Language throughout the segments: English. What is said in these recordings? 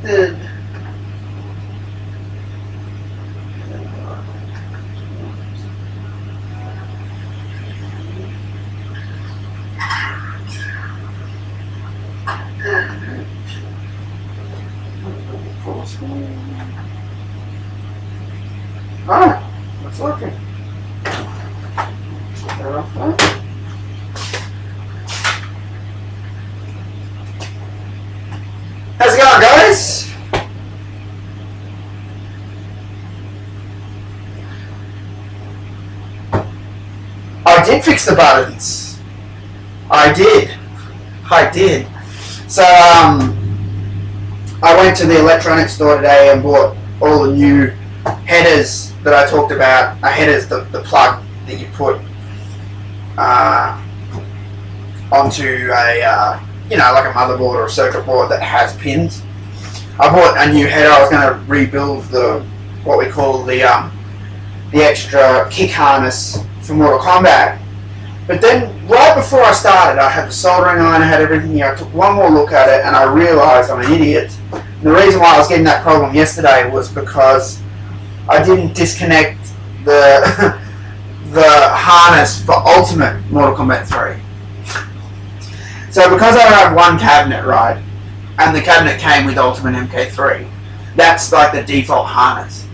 disconnected. Alright, it's working. How's it going, guys? I did fix the buttons. I did. So, I went to the electronics store today and bought all the new headers that I talked about. Headers, the plug that you put onto a, you know, like a motherboard or a circuit board that has pins. I bought a new header. I was going to rebuild what we call the extra kick harness for Mortal Kombat. But then, right before I started, I had the soldering iron, I had everything here. I took one more look at it and I realised I'm an idiot. And the reason why I was getting that problem yesterday was because I didn't disconnect the harness for Ultimate Mortal Kombat 3. So because I have one cabinet, right, and the cabinet came with Ultimate MK3, that's like the default harness.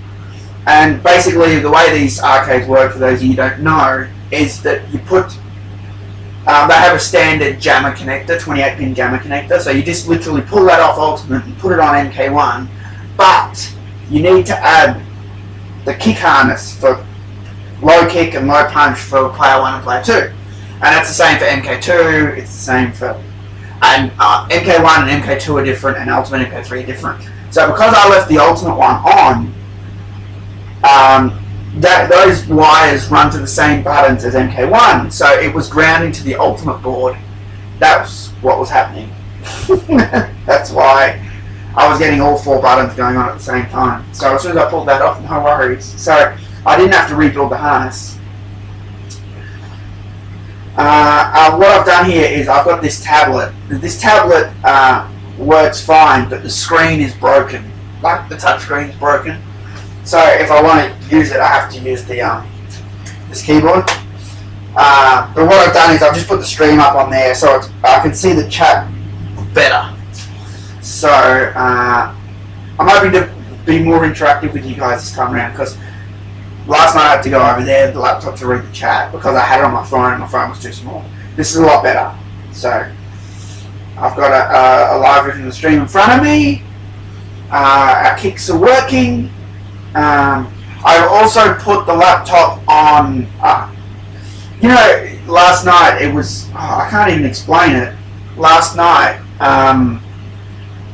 And basically the way these arcades work, for those of you who don't know, is that you put, they have a standard jammer connector, 28-pin jammer connector, so you just literally pull that off Ultimate and put it on MK1, but you need to add the kick harness for low kick and low punch for player 1 and player 2. And that's the same for MK2, it's the same for, and MK1 and MK2 are different and Ultimate MK3 are different. So because I left the Ultimate one on, those wires run to the same buttons as MK1, so it was grounding to the Ultimate board. That was what was happening. That's why I was getting all 4 buttons going on at the same time. So as soon as I pulled that off, no worries. So I didn't have to rebuild the harness. What I've done here is I've got this tablet. This tablet works fine, but the screen is broken. Like the touch screen is broken. So if I want to use it, I have to use the this keyboard. But what I've done is I've just put the stream up on there so I can see the chat better. So I'm hoping to be more interactive with you guys this time around, because last night I had to go over there to the laptop to read the chat because I had it on my phone and my phone was too small. This is a lot better. So I've got a live version of the stream in front of me. Our kicks are working. I also put the laptop on, you know, last night it was, I can't even explain it. Last night,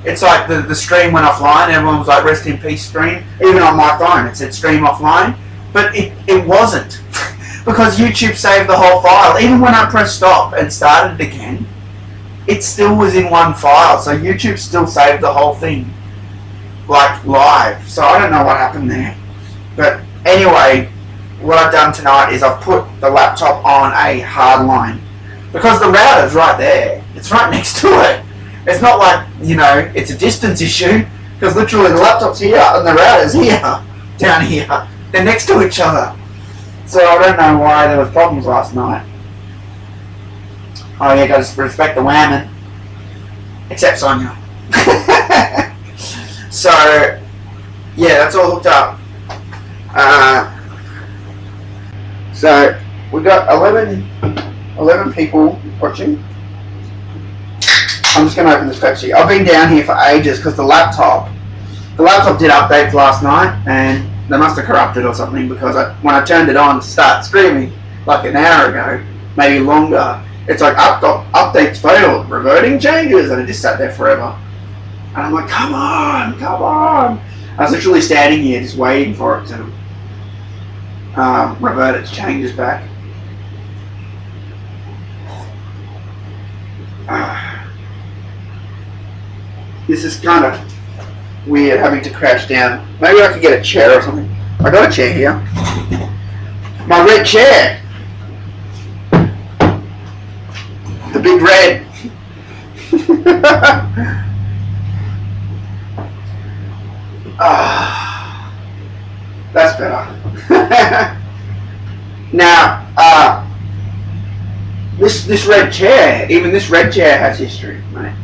it's like the stream went offline, everyone was like rest in peace stream. Even on my phone it said stream offline, but it wasn't. Because YouTube saved the whole file. Even when I pressed stop and started it again, it still was in one file, so YouTube still saved the whole thing, like live. So I don't know what happened there. But anyway, what I've done tonight is I've put the laptop on a hard line. Because the router's right there. It's right next to it. It's not like, you know, it's a distance issue. Because literally the laptop's here and the router's here. Down here. They're next to each other. So I don't know why there was problems last night. Oh yeah, gotta respect the whammon. Except Sonia. So, yeah, that's all hooked up. So, we've got 11 people watching. I'm just going to open this fact sheet. I've been down here for ages because the laptop did updates last night and they must have corrupted or something, because when I turned it on to start streaming, like an hour ago, maybe longer, it's like updates failed, reverting changes, and it just sat there forever. And I'm like, come on, come on. I was literally standing here just waiting for it to revert its changes back. This is kind of weird having to crouch down. Maybe I could get a chair or something. I got a chair here. My red chair. The big red. That's better. Now, this red chair, even this red chair has history, mate.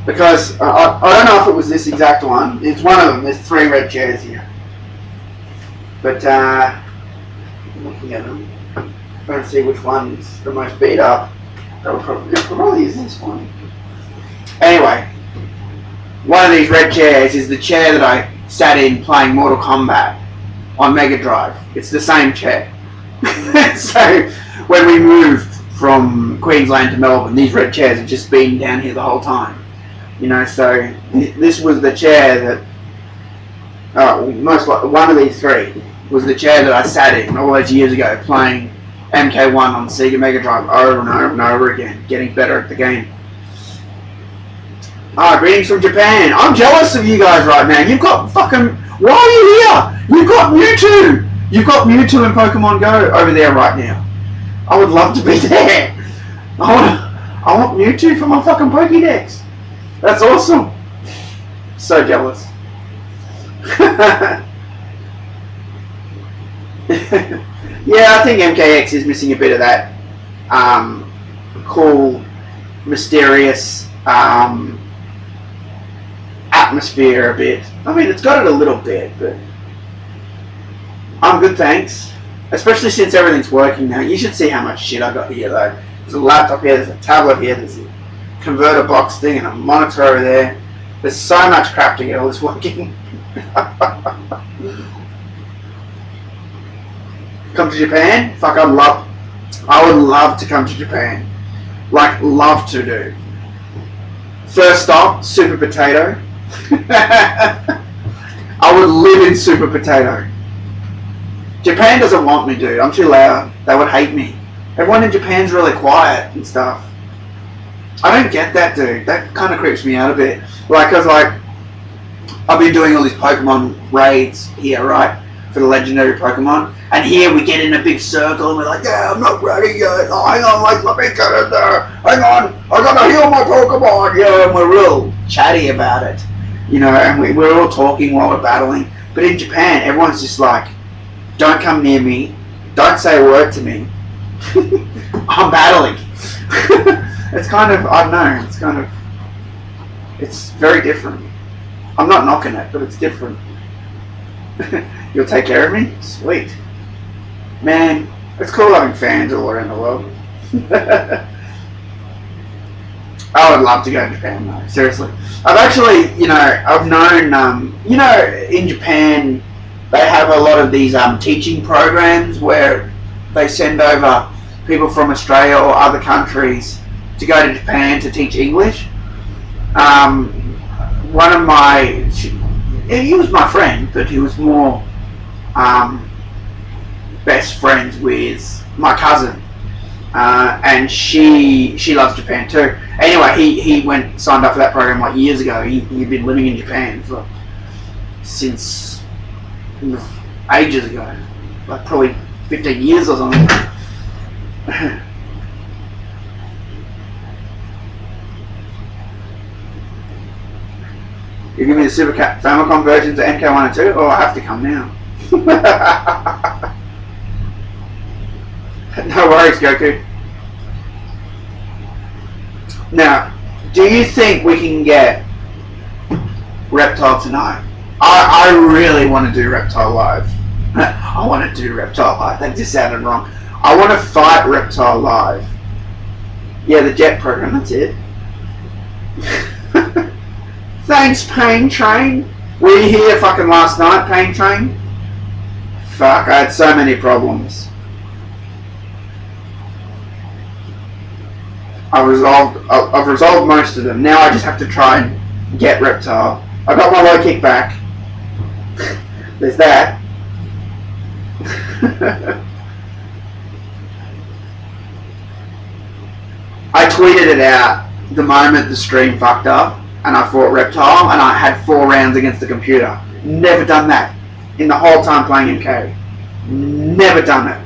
Because I don't know if it was this exact one. It's one of them. There's 3 red chairs here. But looking at them, trying to see which one's the most beat up. It probably is this one. Anyway, one of these red chairs is the chair that I sat in playing Mortal Kombat on Mega Drive. It's the same chair. So when we moved from Queensland to Melbourne, these red chairs have just been down here the whole time. You know, so this was the chair that most like one of these 3 was the chair that I sat in all those years ago playing MK1 on Sega Mega Drive over and over and over again, getting better at the game. Greetings from Japan. I'm jealous of you guys right now. You've got fucking... Why are you here? You've got Mewtwo. You've got Mewtwo in Pokemon Go over there right now. I would love to be there. I want Mewtwo for my fucking Pokédex. That's awesome. So jealous. Yeah, I think MKX is missing a bit of that cool, mysterious atmosphere a bit. I mean, it's got it a little bit, but I'm good, thanks. Especially since everything's working now. You should see how much shit I got here, though. There's a laptop here, there's a tablet here, there's a converter box thing, and a monitor over there. There's so much crap to get all this working. Come to Japan? Fuck, I would love to come to Japan. Like, love to do. First stop, Super Potato. I would live in Super Potato. Japan doesn't want me, dude. I'm too loud. They would hate me. Everyone in Japan's really quiet and stuff. I don't get that, dude. That kind of creeps me out a bit. Like, cause like, I've been doing all these Pokemon raids here, right? For the legendary Pokemon. And here we get in a big circle and we're like, yeah, I'm not ready yet. Oh, hang on, like, let me get in there. Hang on, I gotta heal my Pokemon. Yeah, and we're real chatty about it. You know, and we're all talking while we're battling. But in Japan, everyone's just like, don't come near me. Don't say a word to me. I'm battling. It's kind of, I don't know, it's kind of, it's very different. I'm not knocking it, but it's different. You'll take care of me? Sweet. Man, it's cool having fans all around the world. I would love to go to Japan, though, seriously. I've actually, you know, I've known, you know, in Japan, they have a lot of these teaching programs where they send over people from Australia or other countries to go to Japan to teach English. One of my, he was my friend, but he was more best friends with my cousin, and she loves Japan too. Anyway, he went signed up for that program like years ago. He'd been living in Japan since ages ago, like probably 15 years or something. You give me the Super Famicom versions of MK1 and 2? Oh, I have to come now. No worries, Goku. Now, do you think we can get Reptile tonight? I really want to do Reptile live. I want to do Reptile live. That just sounded wrong. I want to fight Reptile live. Yeah, the jet program, that's it. Thanks, Pain Train. Were you here fucking last night, Pain Train? Fuck, I had so many problems. I've resolved most of them. Now I just have to try and get Reptile. I got my low kick back. There's that. I tweeted it out the moment the stream fucked up and I fought Reptile and I had 4 rounds against the computer. Never done that in the whole time playing MK. Never done it.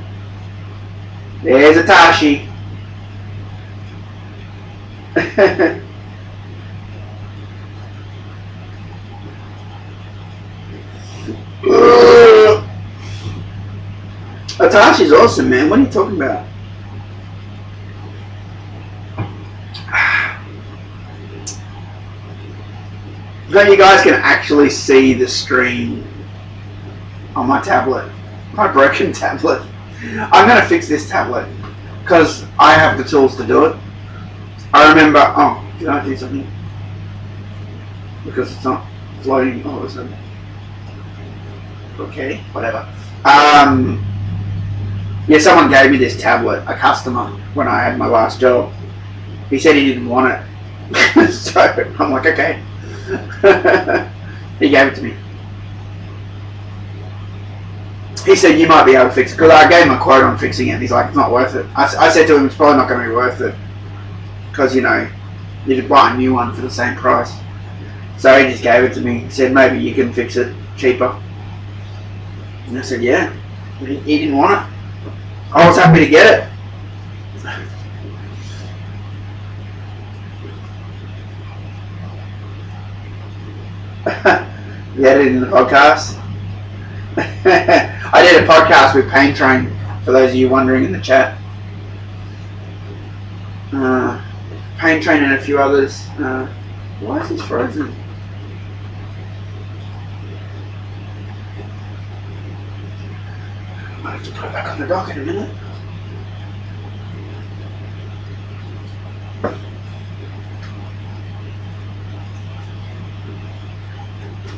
There's Atashi. Hitashi's awesome, man. What are you talking about? So you guys can actually see the screen on my tablet, my broken tablet. I'm going to fix this tablet because I have the tools to do it. I remember, oh, did I do something? Because it's not loading all of a sudden. Okay, whatever. Yeah, someone gave me this tablet, a customer, when I had my last job. He said he didn't want it. So I'm like, okay. He gave it to me. He said, you might be able to fix it. Because I gave him a quote on fixing it. And he's like, it's not worth it. I said to him, it's probably not going to be worth it. Because, you know, you could buy a new one for the same price. So he just gave it to me. He said, maybe you can fix it cheaper. And I said, yeah. He didn't want it. I was happy to get it. You edited in the podcast? I did a podcast with Pain Train, for those of you wondering in the chat. Pain Train and a few others. Why is this frozen? I have to put it back on the dock in a minute.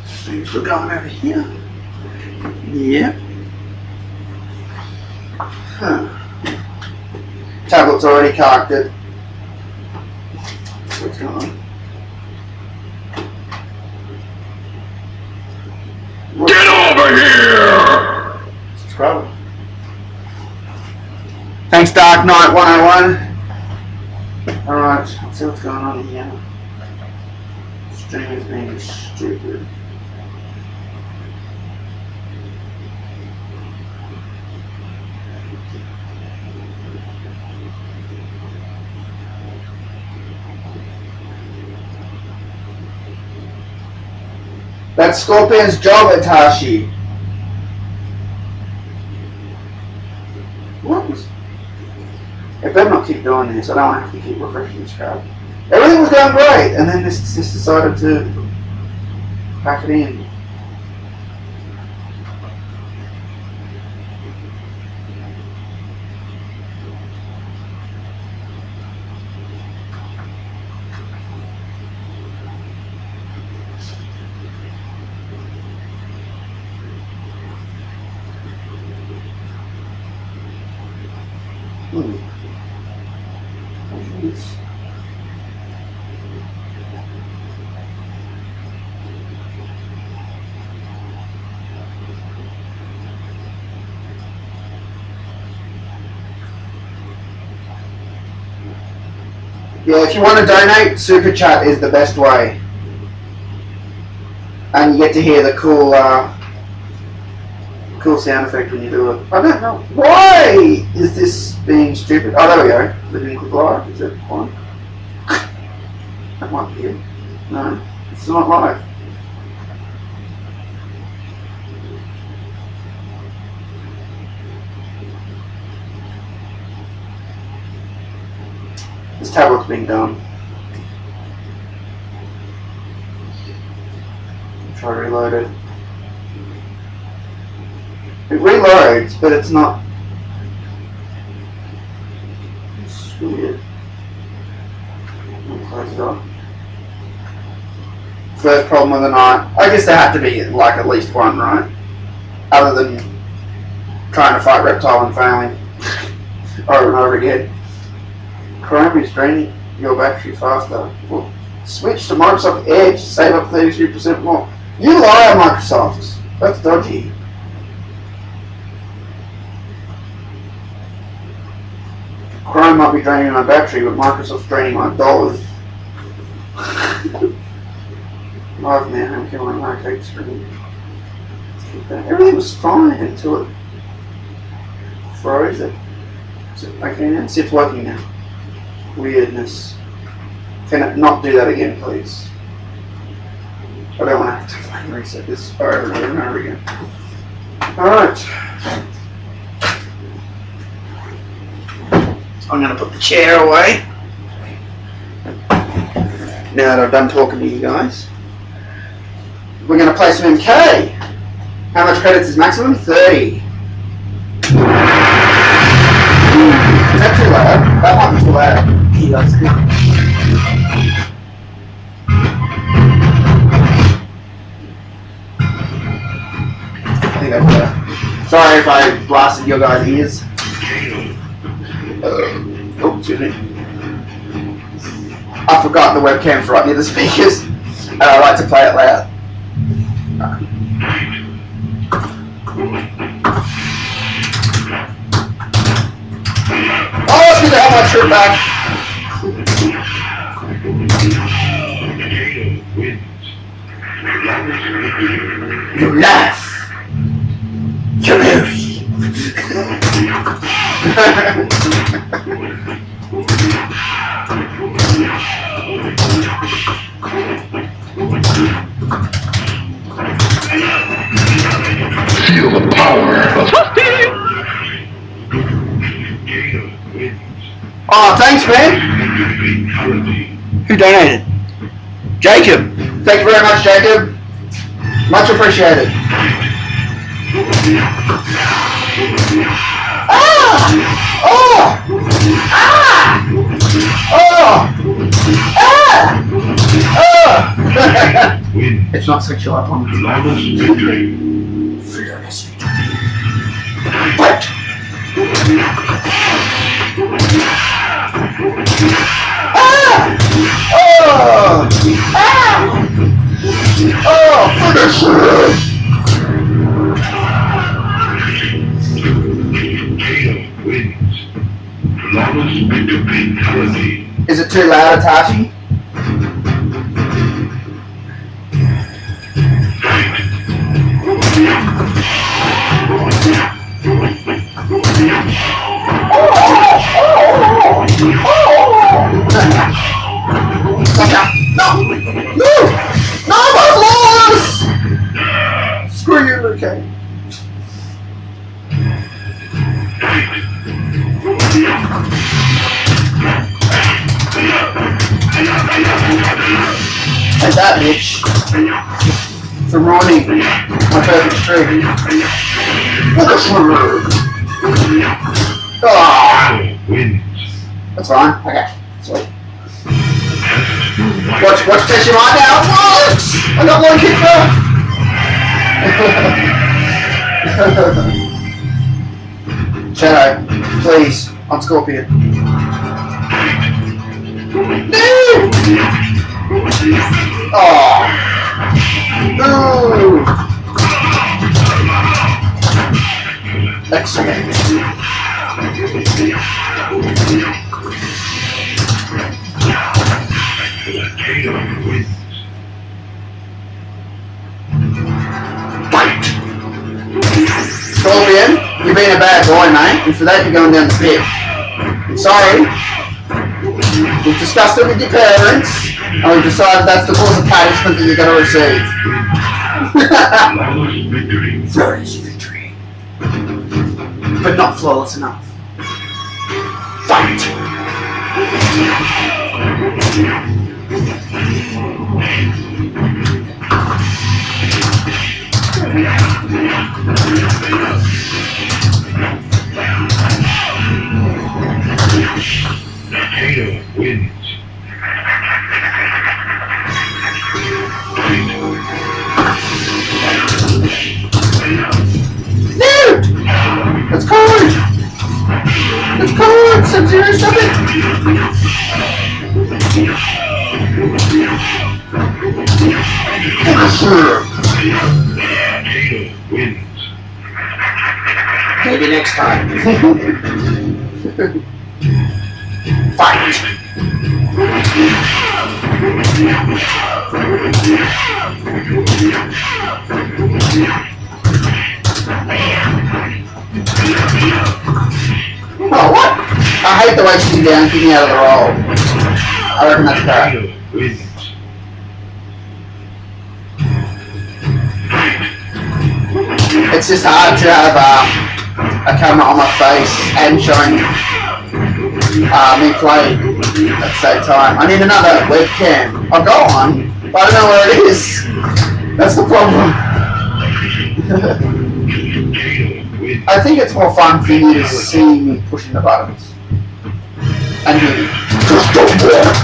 Things we're going over here. Yep. Huh. Tablet's already cocked it. What's going on? Get over here! Subscribe. Thanks, Dark Knight 101. Alright, let's see what's going on here. Stream is being stupid. That's Scorpion's job, Itachi. What was... It better not keep doing this. I don't have to keep refreshing this crap. Everything was going great, and then this decided to pack it in. Yeah, if you want to donate, Super Chat is the best way. And you get to hear the cool cool sound effect when you do it. I don't know. Why is this being stupid? Oh, there we go. Living quick live. Is that fine? That might be it. No, it's not live. This tablet's been done. Try to reload it. It reloads, but it's not. It's weird. I'll close it off. First problem of the night. I guess there had to be like at least one, right? Other than trying to fight Reptile and failing over and over again. Chrome is draining your battery faster. Well, switch to Microsoft Edge, save up 33% more. You lie, Microsoft. That's dodgy. Chrome might be draining my battery, but Microsoft's draining my dollars. Live now, MK1 arcade screen. Everything was fine until it froze it. Is it okay now? See, it's working now. Weirdness. Can it not do that again, please? I don't want to have to fucking reset this over and over and over again. Alright. I'm going to put the chair away. Now that I've done talking to you guys. We're going to play some MK. How much credits is maximum? 30. Is that too loud? That might be too loud. Yeah, that's good. I think that's better. Sorry if I blasted your guys' ears. Oh, excuse me. I forgot the webcam's right near the speakers, and I like to play it loud. Oh, it's good to have my shirt back. You laugh. You lose. Feel the power of Oh, thanks, man. Who donated? Jacob. Thank you very much, Jacob. Much appreciated. Ah! Oh! Ah! Oh! Ah! Oh! It's not sexual, I promise. Furious victory. Fight! Ah! Oh! Ah! Oh! Finish it! Is it too loud, Atashi? No! No! No, I've lost! Screw you, okay. Like that, bitch. It's a Ronnie. My favorite streak. Look at her. Oh. That's fine. Okay. Sweet. Watch Fishy right now. What? I got one kick back. Shadow, please. I'm Scorpion. No! Oh! No! Excellent. Fight! Scorpion, you've been a bad boy, mate, and for that you're going down the pit. I'm sorry. We've discussed it with your parents, and we've decided that's the course of punishment that you're going to receive. Flawless victory. But not flawless enough. Fight! Potato wins. Dude! That's cold! That's cold! Sub-Zero, stop it! Potato wins. Maybe next time. Fight! Oh, what? I hate the way she's down, kicking out of the roll. I reckon that's bad. It's just hard to have a camera on my face and showing me play at the same time. I need another webcam. I've got one, but I don't know where it is. That's the problem. I think it's more fun for you to see me pushing the buttons. And you just don't work.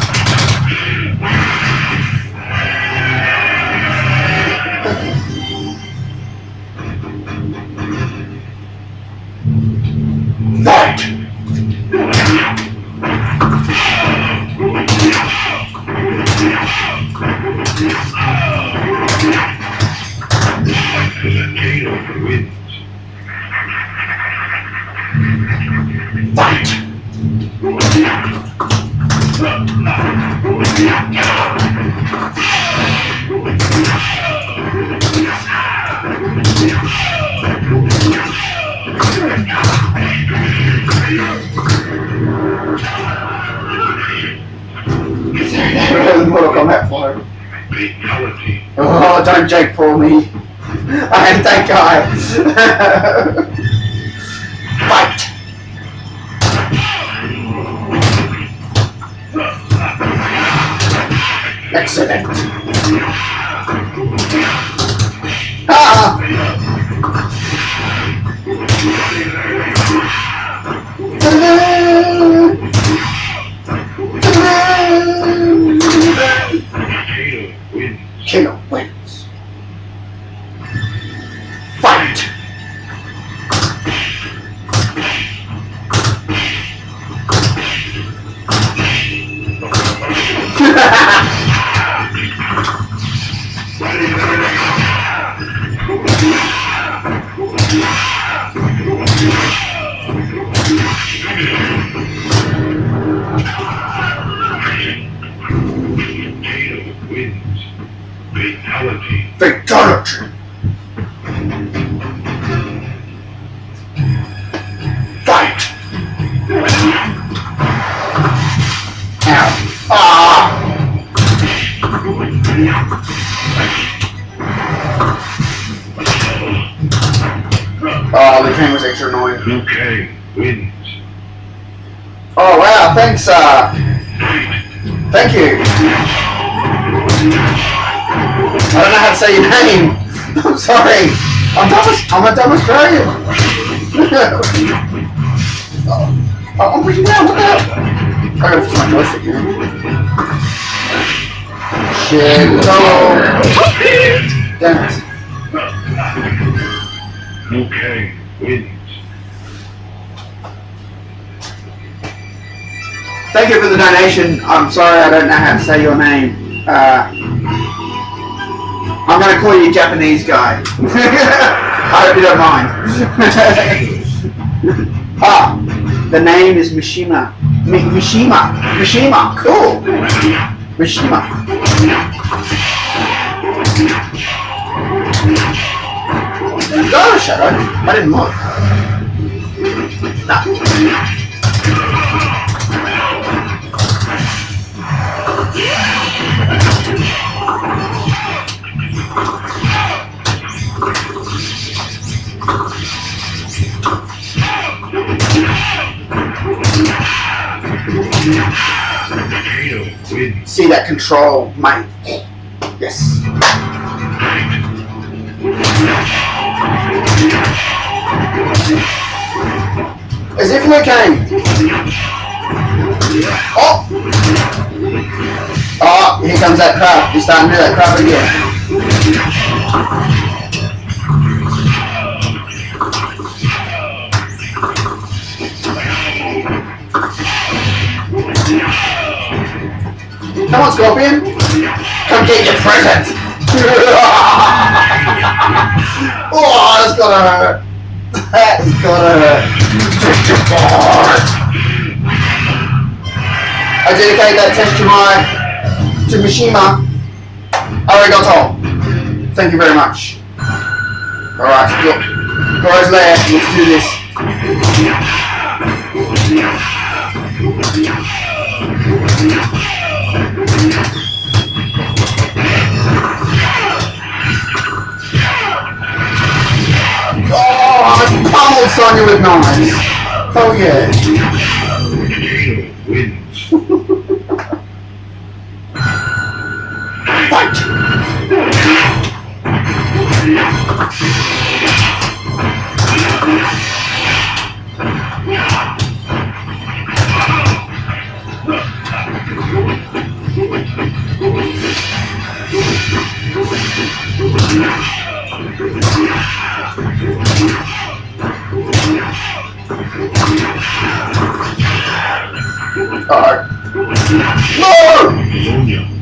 Fight! Fight! Mortal Kombat 4. Oh, don't Jake Paul me. I hate that guy. Fight! Excellent. Ah! Killer wins. Fight! Fatality! Fight! Ow! Ah! Oh, the game was extra annoying. MK wins. Oh wow, thanks, thank you. I don't know how to say your name. I'm sorry. I'm a dumb Australian. I'm pushing down. What the hell? I gotta fix my joystick, man. Shit. No. Damn it. MK wins. Thank you for the donation. I'm sorry I don't know how to say your name. I'm going to call you Japanese guy. I hope you don't mind. The name is Mishima. Mishima. Cool. Mishima. Go, Shadow. I didn't look. Nah. See that control, mate? Yes. As if we came. Oh! Oh, here comes that crap. He's starting to do that crap again. Come on, Scorpion. Come get your present. Oh, that's gotta hurt. That's gotta hurt. I dedicate that test to Mishima. Arigato. Thank you very much. Alright, Goro's lair. Let's do this. Oh, I pummeled Sonya with knives. Oh yeah. wins. Fight! Alright. No!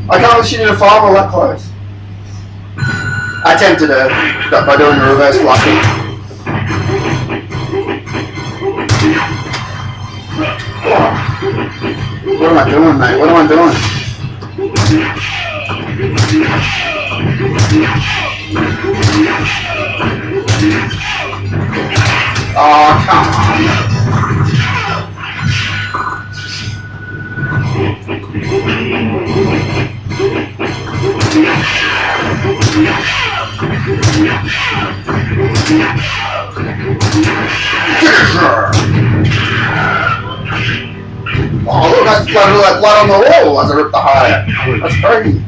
I can't believe she did a farmer that close. I attempted it by doing a reverse blocking. What am I doing, mate? What am I doing? Oh, come on. Oh, look, that's blood on the wall as I rip the high. That's crazy.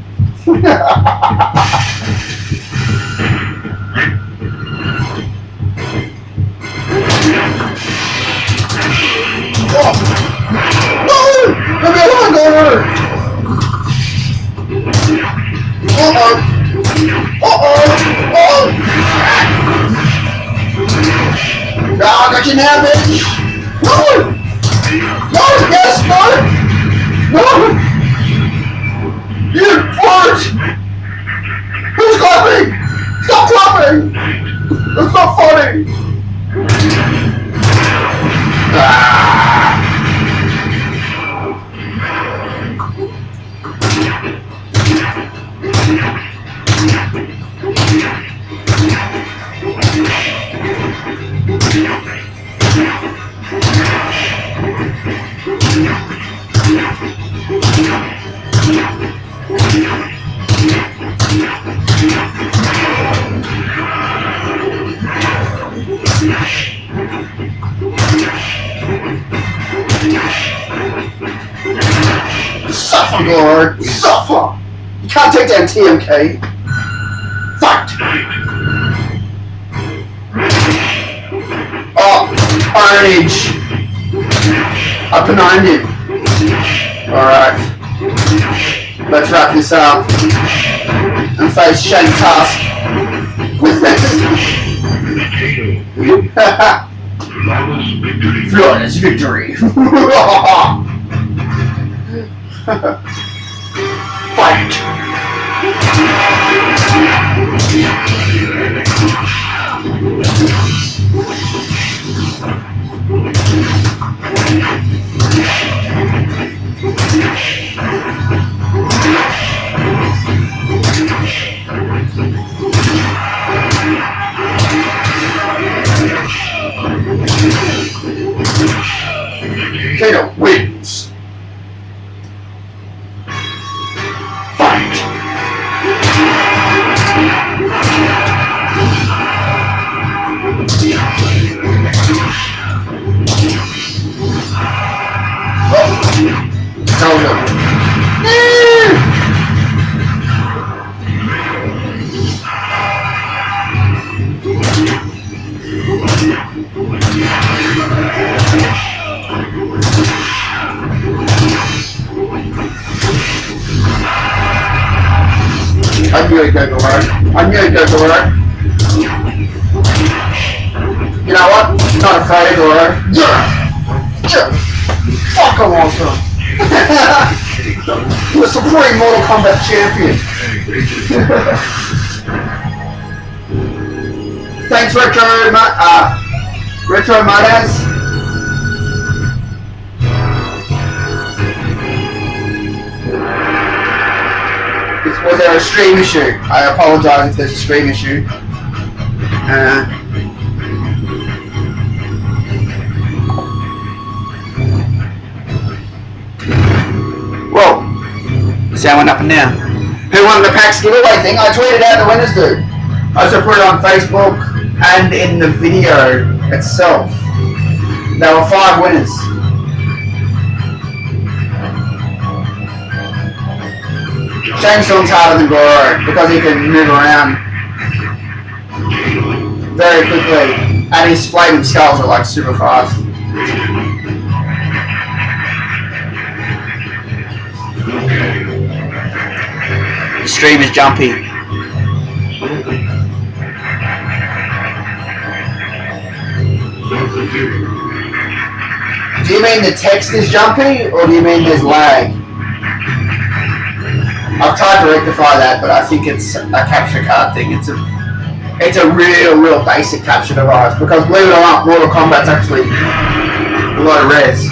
Oh. No! Let me alone, Gomer! Uh-oh! Uh-oh! Oh! Ah, got you now, bitch! No! No! Yes! No! No! You fart! Who's clapping? Stop clapping! That's not funny! Ah! Suffer, Lord! Suffer! You can't take down TMK! Fight! Oh! Orange! Up behind him! Alright. Let's wrap this up and face Shane Task with this. Flawless victory. Flawless victory! Fight! Kato wins! Fight! Oh no! I knew it'd go to work. I knew it'd go to work. You know what? Not afraid, alright? Yeah! Yeah! Fuck, I'm awesome! The Supreme Mortal Kombat Champion! Thanks, Retro Mudaz. Was there a stream issue? I apologize if there's a stream issue. Whoa. The sound went up and down. Who won the PAX giveaway thing? I tweeted out the winners, dude. I also put it on Facebook and in the video itself. There were 5 winners. Shang Tsung's harder than Goro because he can move around very quickly, and his flaming skulls are like super fast. The stream is jumpy. Do you mean the text is jumpy, or do you mean there's lag? I've tried to rectify that, but I think it's a capture card thing. It's a real basic capture device, because believe it or not, Mortal Kombat's actually a lot of res.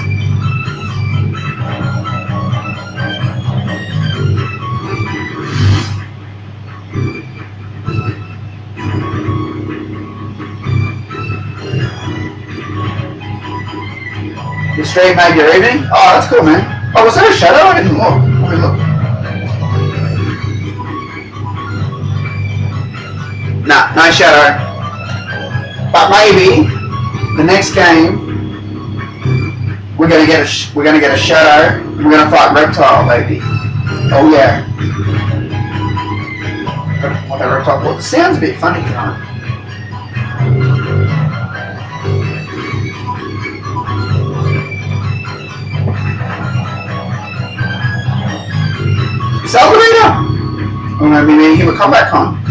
The stream made your evening? Oh, that's cool, man. Oh, was there a shadow? I didn't look. Let me look. Nah, no shadow. But maybe the next game we're gonna get a shadow. We're gonna fight Reptile, maybe. Oh yeah. What that Reptile called? It sounds a bit funny, huh? Salvador! I'm gonna be meeting him at Kombat Con.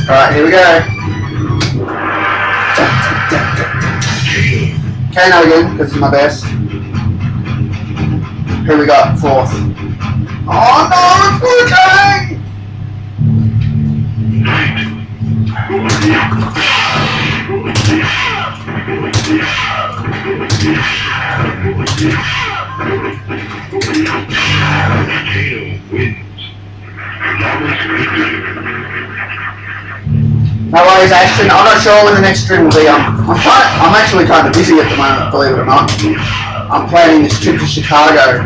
Alright, here we go. Kano again, because he's my best. Who we got? Fourth. Oh no, it's working! No worries, Ashton. I'm not sure when the next stream will be. I'm actually kind of busy at the moment, believe it or not. I'm planning this trip to Chicago.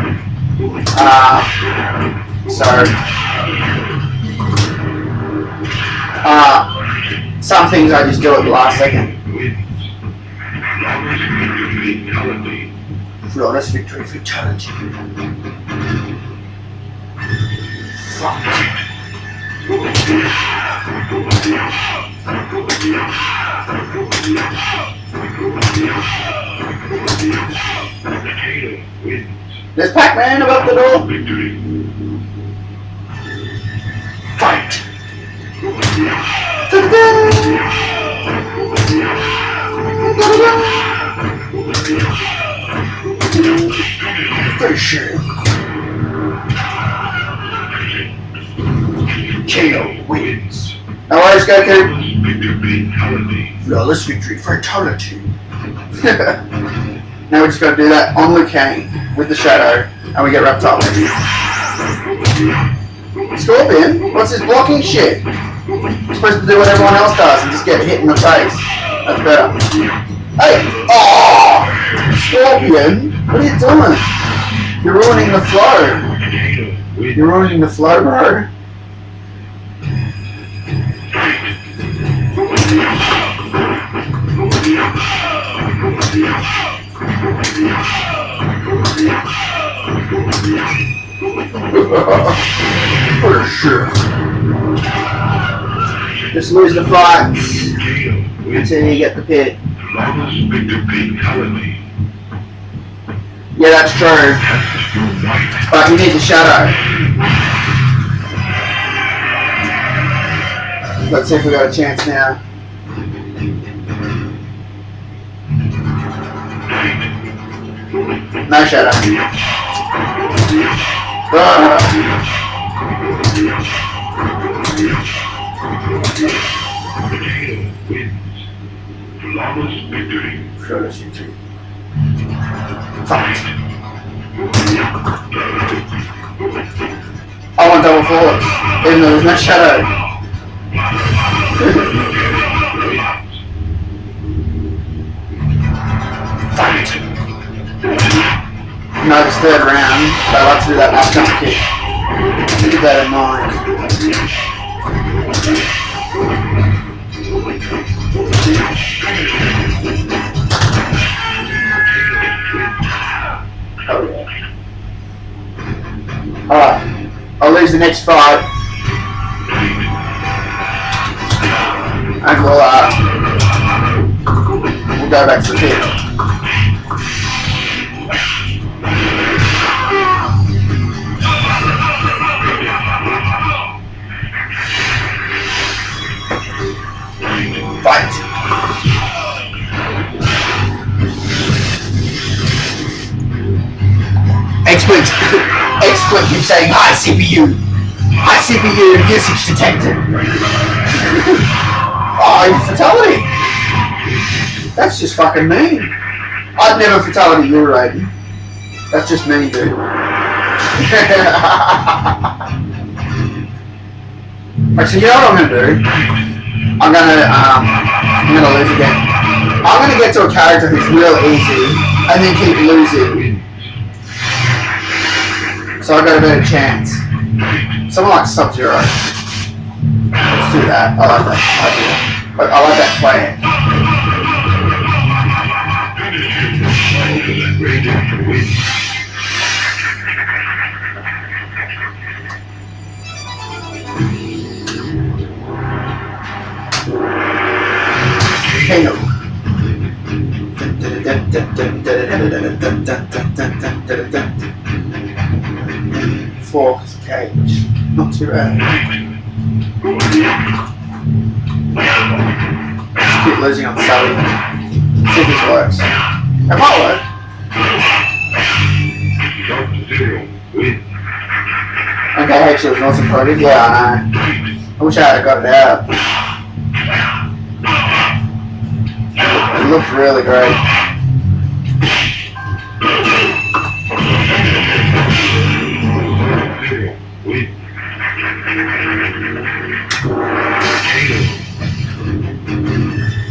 Some things I just do at the last second. Flawless victory, fatality. Fuck. There's Pac-Man above the door. Fight. Finish. Kano wins. No worries, Goku. Flawless victory, fatality. Now we just got to do that on the cane with the shadow, and we get Reptile. Scorpion? What's his blocking shit? You're supposed to do what everyone else does and just get hit in the face. That's better. Hey! Oh! Scorpion? What are you doing? You're ruining the flow. You're ruining the flow, bro. What a shit. Just lose the fight until you get the pit. Yeah, that's true. But you need the shadow. Let's see if we got a chance now. No shadow. Flawless victory. Flawless victory. Fight. I want double forwards, even though there's no shadow. Fight. No, it's third round. But I like to do that last jump kick. Keep that in mind. Oh yeah. Alright. I'll lose the next fight. And we'll go back to the pit. Fight. Expert keeps saying high CPU. High CPU usage detected. Oh, fatality. That's just fucking mean. I'd never fatality you, Raiden. That's just mean, dude. Actually, you know what I'm gonna do? I'm gonna lose again. I'm gonna get to a character who's real easy and then keep losing. So I got a better chance. Someone like Sub-Zero. Let's do that. I like that idea. I like that plan. Kano. Force cage. Not too bad. Just keep losing on Sully. See if this works. It might work. MKH was an awesome project. Yeah, I know. I wish I had got it out. It looks really great.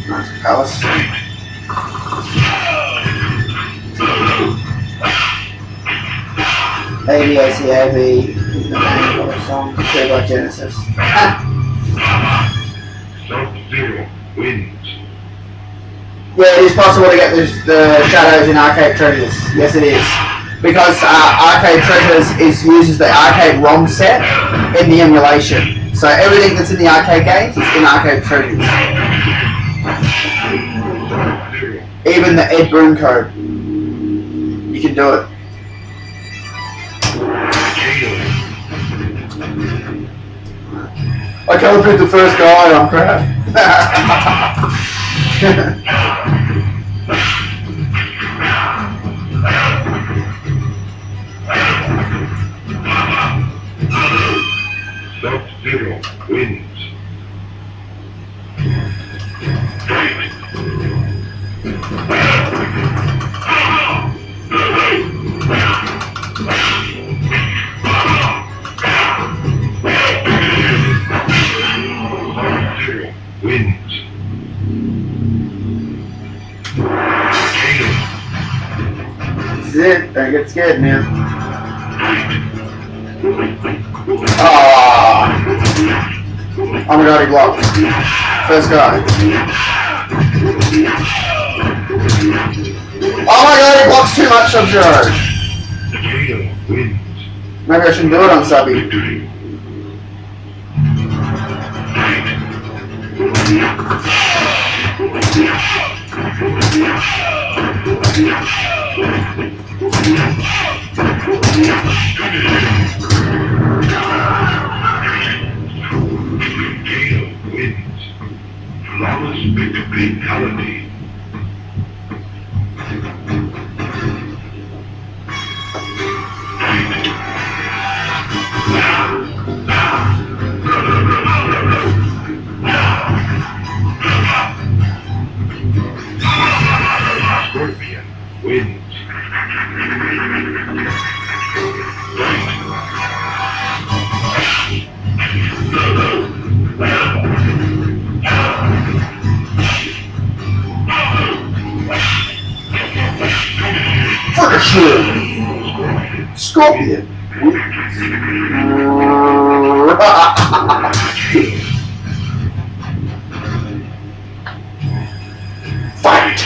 Nice palace. ABACAB is the name of the song played by Genesis. Sub-Zero wins. Yeah, it is possible to get the shadows in Arcade Treasures. Yes, it is. Because Arcade Treasures uses the arcade ROM set in the emulation. So everything that's in the arcade games is in Arcade Treasures. Even the Ed Boon code. You can do it. I can't beat the first guy, I'm crap. Sub-Zero wins. Sub-Zero wins. This is it. Don't get scared, man. Oh my god, he blocked. First guy. Oh my god, he blocks too much, Sub-Zero. Maybe I shouldn't do it on Subby. Wins. Flawless fatality. Scorpion wins. For sure. Scorpion. Fight!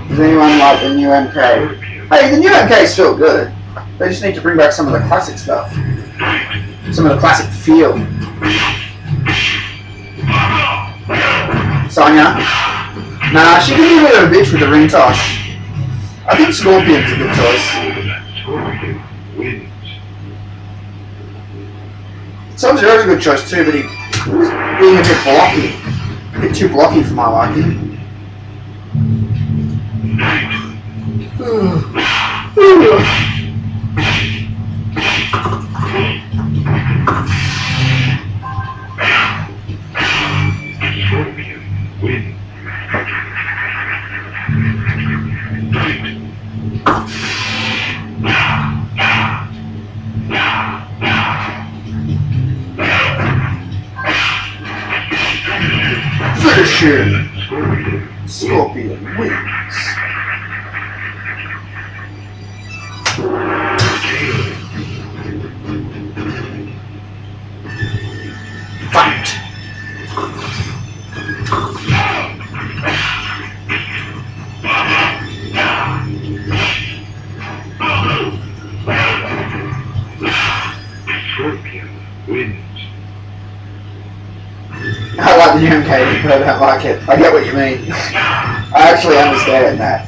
Does anyone like the new MK? Hey, the new MK is still good. They just need to bring back some of the classic stuff. Some of the classic feel. Sonya? Nah, she can be a bit of a bitch with the ring toss. I think Scorpion's a good choice. Sub-Zero's a good choice too, but he's being a bit blocky. A bit too blocky for my liking. Scorpion wins. Finish him! Scorpion wins. Fight! Scorpion wins. I like the MK, but I don't like it. I get what you mean. I actually understand that.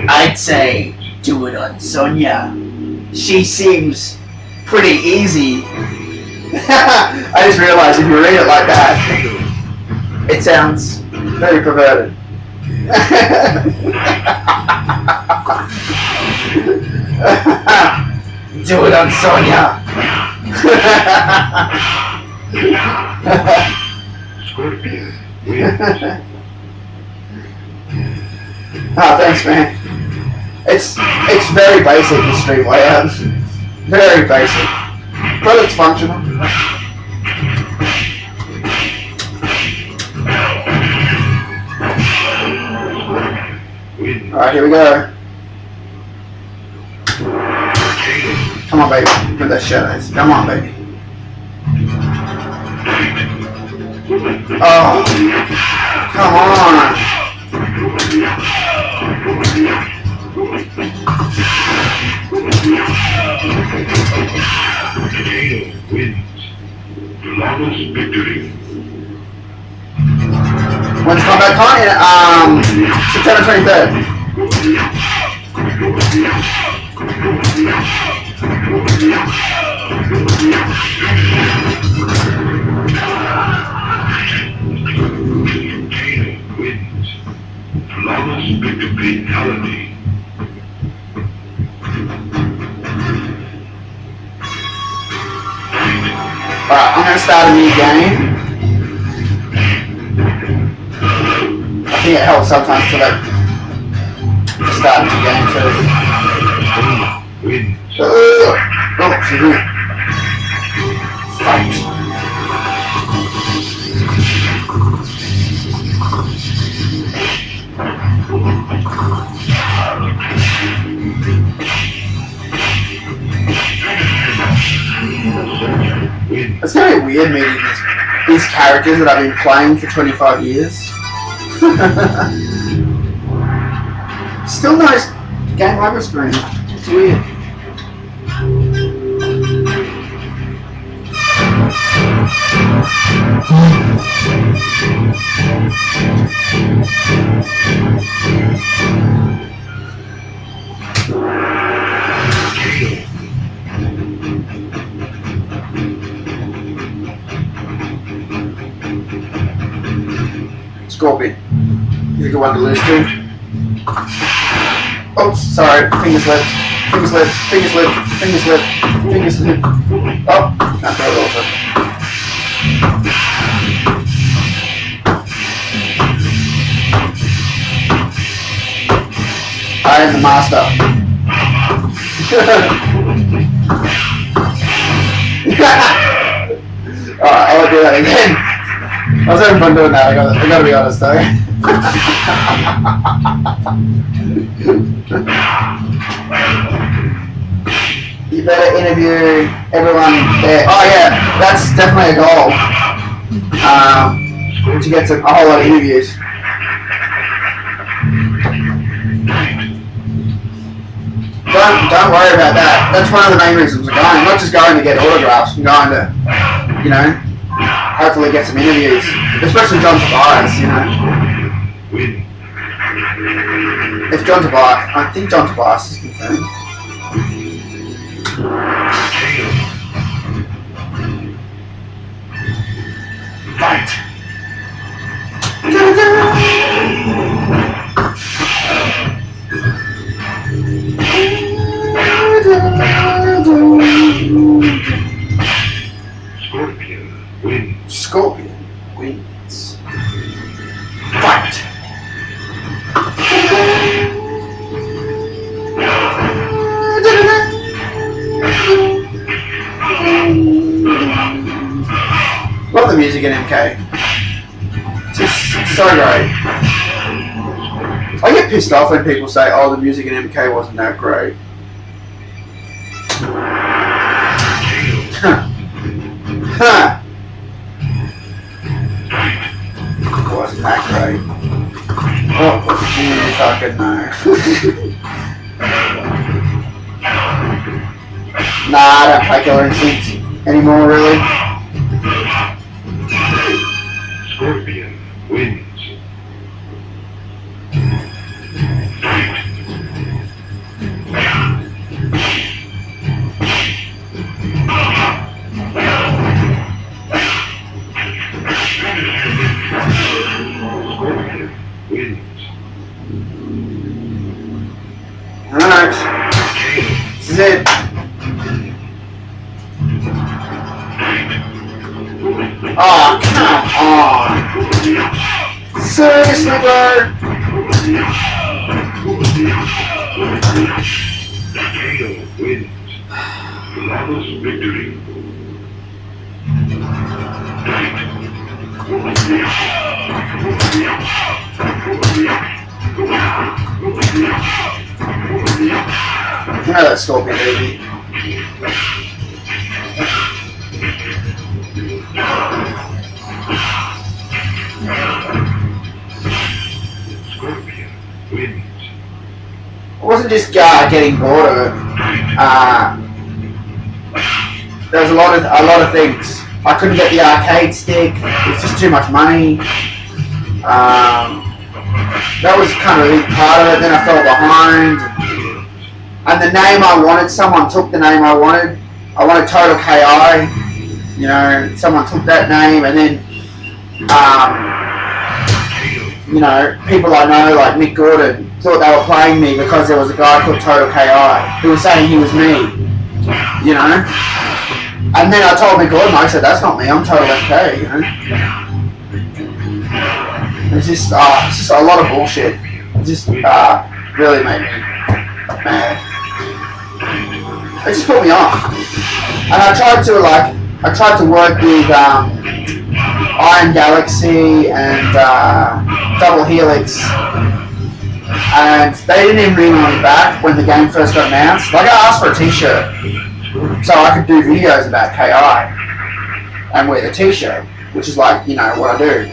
I'd say do it on Sonya. She seems pretty easy. I just realized if you read it like that, it sounds very perverted. Do it on Sonya. Scorpion wins. Oh, thanks, man. It's very basic, the stream layout. Very basic, but it's functional. All right, here we go. Come on, baby. With that shadows. Come on, baby. Oh, come on. Potato wins. Flawless victory. When's Kombat Con? September 23rd. Potato wins. Flawless fatality. Alright, I'm gonna start a new game. I think it helps sometimes to like start a new game too. Wins. Oh, excuse me. Fight. It's kind of weird meeting these characters that I've been playing for 25 years. Still nice game over screen. It's weird. Scorpion. He's a good one to lose to. Oh, sorry. Fingers slipped. Fingers slipped. Fingers slipped. Fingers slipped. Fingers slipped. Oh, can't throw it also. I became the master. Alright, I won't do that again. I was having fun doing that, I gotta be honest though. You better interview everyone there. Oh yeah, that's definitely a goal. To get a whole lot of interviews. Don't worry about that. That's one of the main reasons I'm going. I'm not just going to get autographs. I'm going to, you know, hopefully get some interviews. Especially John Tobias, you know. If John Tobias, I think John Tobias is confirmed. Fight. Scorpion wins. Fight. Love the music in MK. It's just so great. I get pissed off when people say, oh, the music in MK wasn't that great. Huh. It wasn't that great. Oh, you fucking know. Nah, I don't play Killer Instinct anymore, really. Scorpion wins. Alright. This is it. Oh, come on. Seriously, bro? KO wins. Flawless victory. You know that Scorpion baby. Scorpion wins. It wasn't just getting bored of it. There was a lot of things. I couldn't get the arcade stick. It was just too much money. That was kind of a big part of it. Then I fell behind. And the name I wanted, someone took the name I wanted. I wanted Total KI. You know, someone took that name, and then, you know, people I know, like Mick Gordon, thought they were playing me because there was a guy called Total KI who was saying he was me. You know? And then I told Mick Gordon, I said, that's not me, I'm TotalMK, you know? It's just a lot of bullshit. It just really made me mad. It just put me off. And I tried to work with Iron Galaxy and Double Helix, and they didn't even email me back when the game first got announced. Like, I asked for a t-shirt so I could do videos about KI and wear the t-shirt, which is like, you know, what I do.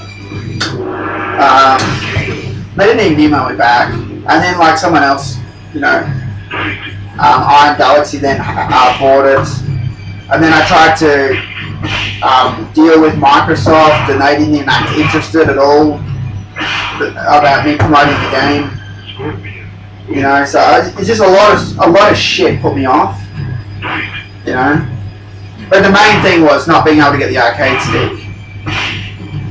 They didn't even email me back, and then like someone else, you know, Iron Galaxy then bought it, and then I tried to deal with Microsoft, and they didn't even act interested at all about me promoting the game. You know, so it's just a lot of shit put me off. You know, but the main thing was not being able to get the arcade stick.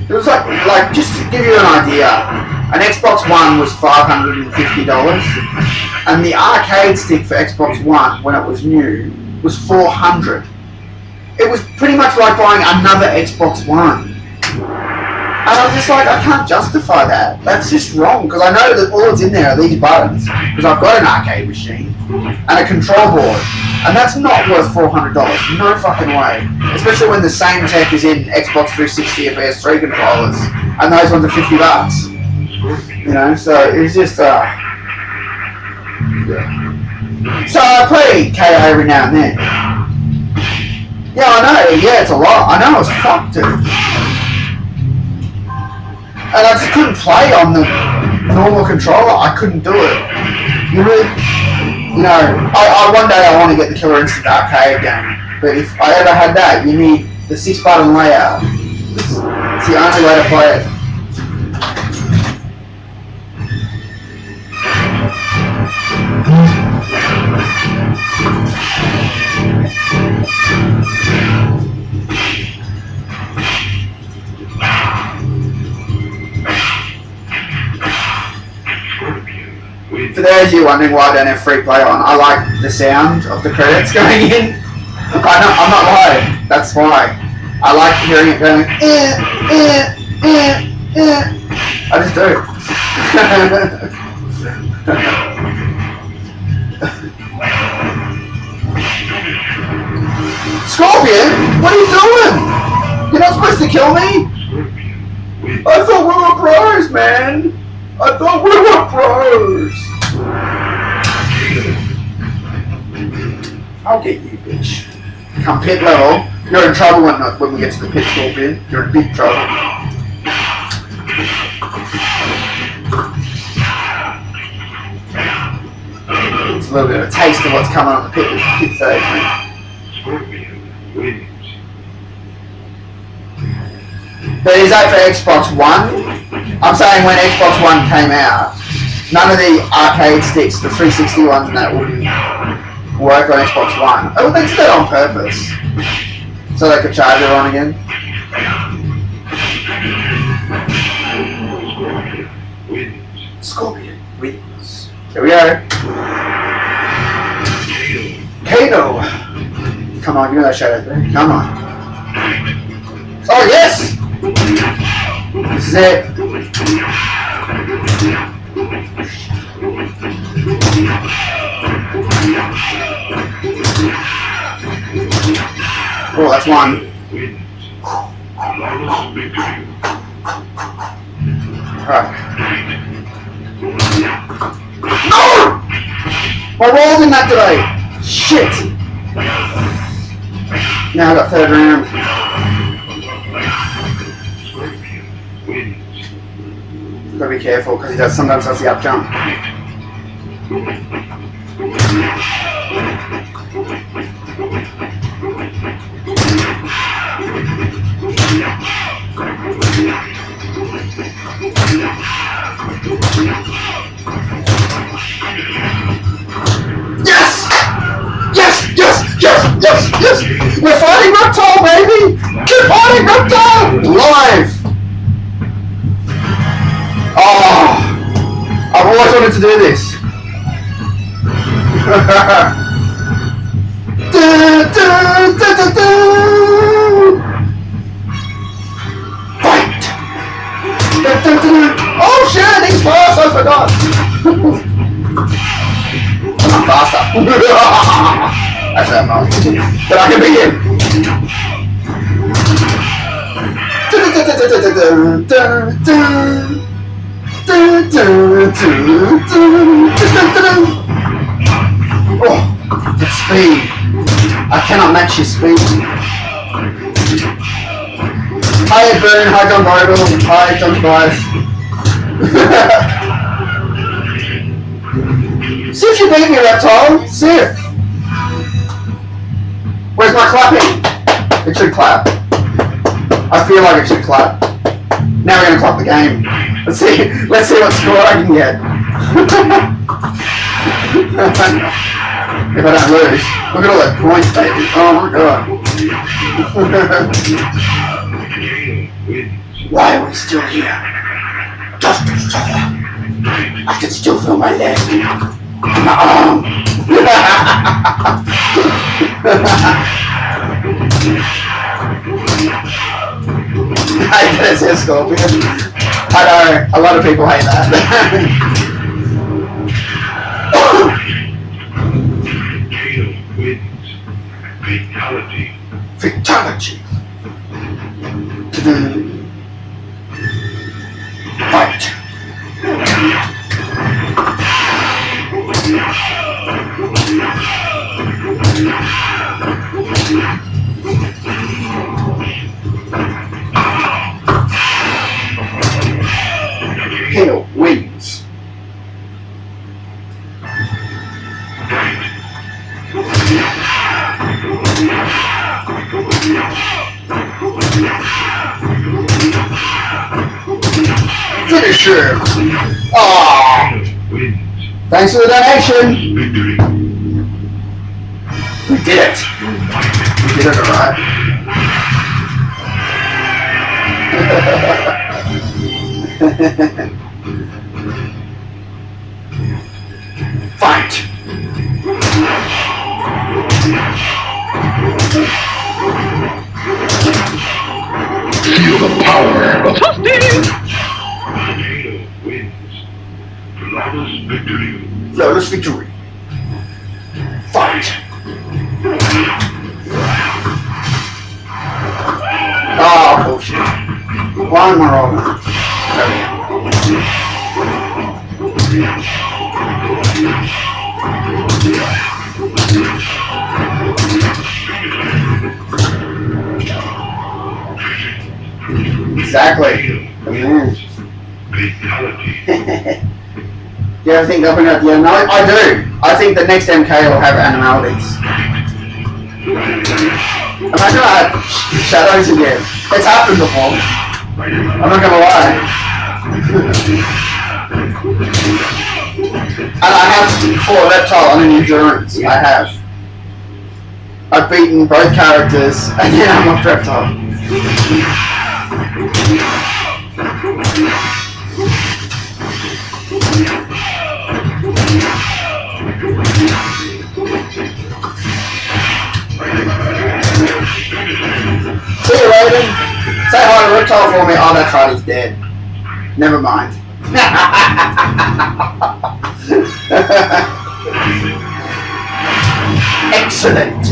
It was like just to give you an idea, an Xbox One was $550, and the arcade stick for Xbox One when it was new was $400. It was pretty much like buying another Xbox One. And I'm just like, I can't justify that. That's just wrong, because I know that all that's in there are these buttons, because I've got an arcade machine, and a control board, and that's not worth $400. No fucking way. Especially when the same tech is in Xbox 360 and PS3 controllers, and those ones are $50. You know, so it's just, yeah. So I play KO every now and then. Yeah, I know, yeah, it's a lot. I know, it's fucked, dude. And I just couldn't play on the normal controller. I couldn't do it. You really, you know, one day I want to get the Killer Instinct arcade game. But if I ever had that, you need the 6-button layout. It's the only way to play it. For those of you wondering why I don't have free play on, I like the sound of the credits going in. I'm not lying, that's why. I like hearing it going, I just do. Scorpion? What are you doing? You're not supposed to kill me? I thought we were bros, man. I thought we were bros. I'll get you, bitch. Come pit level. You're in trouble when we get to the pit, Scorpion. You're in big trouble. It's a little bit of a taste of what's coming on the pit stage, man. Scorpion wins. But is that for Xbox One? I'm saying when Xbox One came out, none of the arcade sticks, the 360 ones and that wouldn't work on Xbox One. Oh, they did that on purpose. So they could charge it on again. Scorpion wins. Here we go. Kato. Come on, give me that shadow thing. Come on. Oh, yes! This is it. Oh, that's one. Alright. No! My rolls in that today! Shit! Now I got third round. Gotta be careful because he sometimes does the up jump. Yes! Yes! Yes! Yes! Yes! Yes! We're fighting Reptile, baby! Keep fighting Reptile! Live! Oh! I've always wanted to do this. Fight! Oh shit! He's fast! I forgot! I'm faster. Actually, I'm not. But I can beat him. Oh, the speed. I cannot match his speed. Hi Boone, hi John Vogel, hi John Tobias. See if you beat me, Reptile. See if. Where's my clapping? It should clap. I feel like it should clap. Now we're gonna clap the game. Let's see what score I can get. If I don't lose. Look at all that points, baby. Oh my god. Why are we still here? Just each other. I can still feel my leg. My arm. hate that it says Scorpion. I know, a lot of people hate that. Tail wins. Fatality. Fatality. Fight. Tail wins. Finish him. Aww. Thanks for the donation. Victory. We did it. We did it alright. Fight. Feel the power of Tail wins. Flawless victory. Flawless victory. Fight. Oh, bullshit. One more over. Exactly. Fatality. Do you ever think they'll bring out the animality? I do. I think the next MK will have animalities. Imagine I had shadows again. It's happened before. I'm not gonna lie. And I have fought Reptile on an endurance. I have. I've beaten both characters and then I'm off Reptile. See you, Raven. Say hi to Reptile for me. Oh, that's right, he's dead. Never mind. Excellent.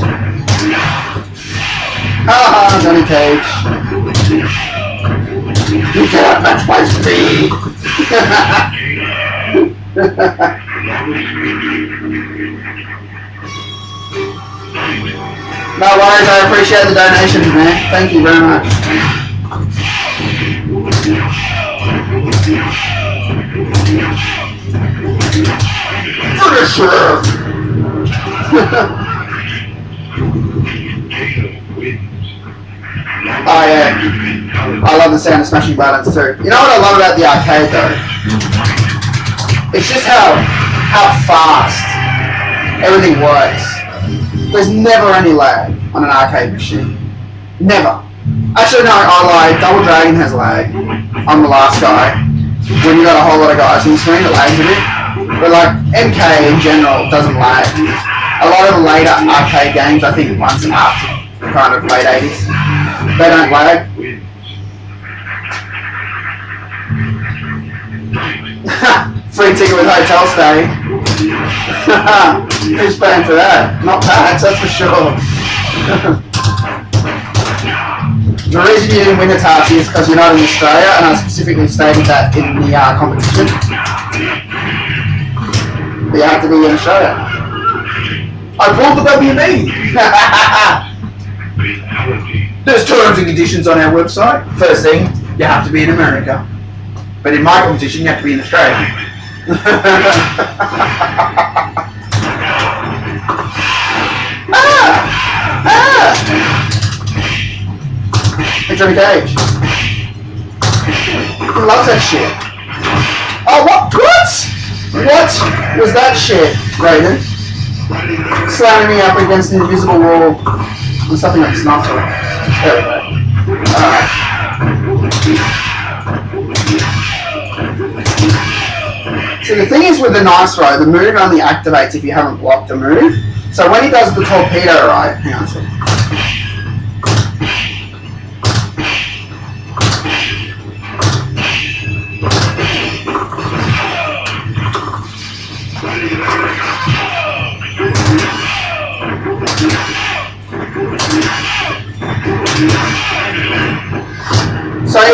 Haha, Johnny Cage. You cannot match my speed. No worries, I appreciate the donations, man. Thank you very much. Finish him! Oh yeah, I love the sound of smashing buttons too. You know what I love about the arcade though? It's just how fast everything works. There's never any lag on an arcade machine. Never. Actually no, I lied. Double Dragon has lag. I'm the last guy. When you got a whole lot of guys on the screen, it lags a bit. But like MK in general doesn't lag. A lot of later arcade games, I think once and up to kind of late 80s, they don't lag. Free ticket with hotel stay. Who's paying for that? Not Pat, that's for sure. The reason you didn't win Hitachi is because you're not in Australia, and I specifically stated that in the competition. You have to be in Australia. I pulled the WB! There's terms and conditions on our website. First thing, you have to be in America. But in my competition, you have to be in Australia. Hey, Johnny Cage. He loves that shit. Oh, what? What was that shit, Raiden? Slamming me up against an invisible wall with something like snuffle. There we go. Alright. So the thing is with the Nice Throw, the move only activates if you haven't blocked the move. So when he does the torpedo, right, hang on a second.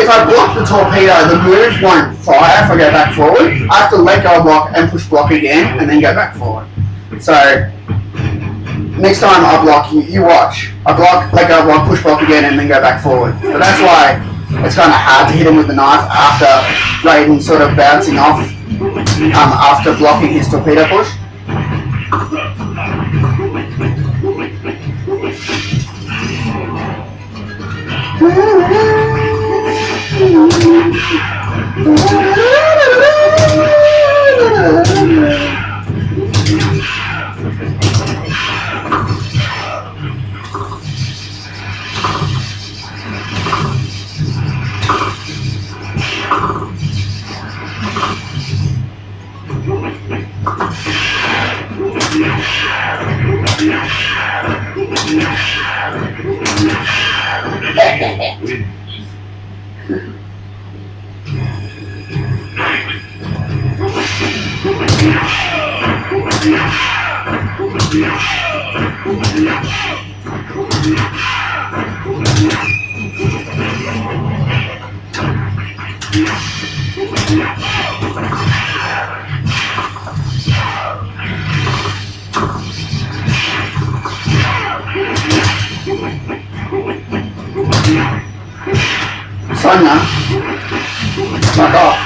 if I block the torpedo, the move won't fire if I go back forward. I have to let go of block and push block again and then go back forward. So next time I block, you watch. I block, let go of block, push block again and then go back forward. But that's why it's kind of hard to hit him with the knife after Raiden sort of bouncing off after blocking his torpedo push. Sonya, fuck off.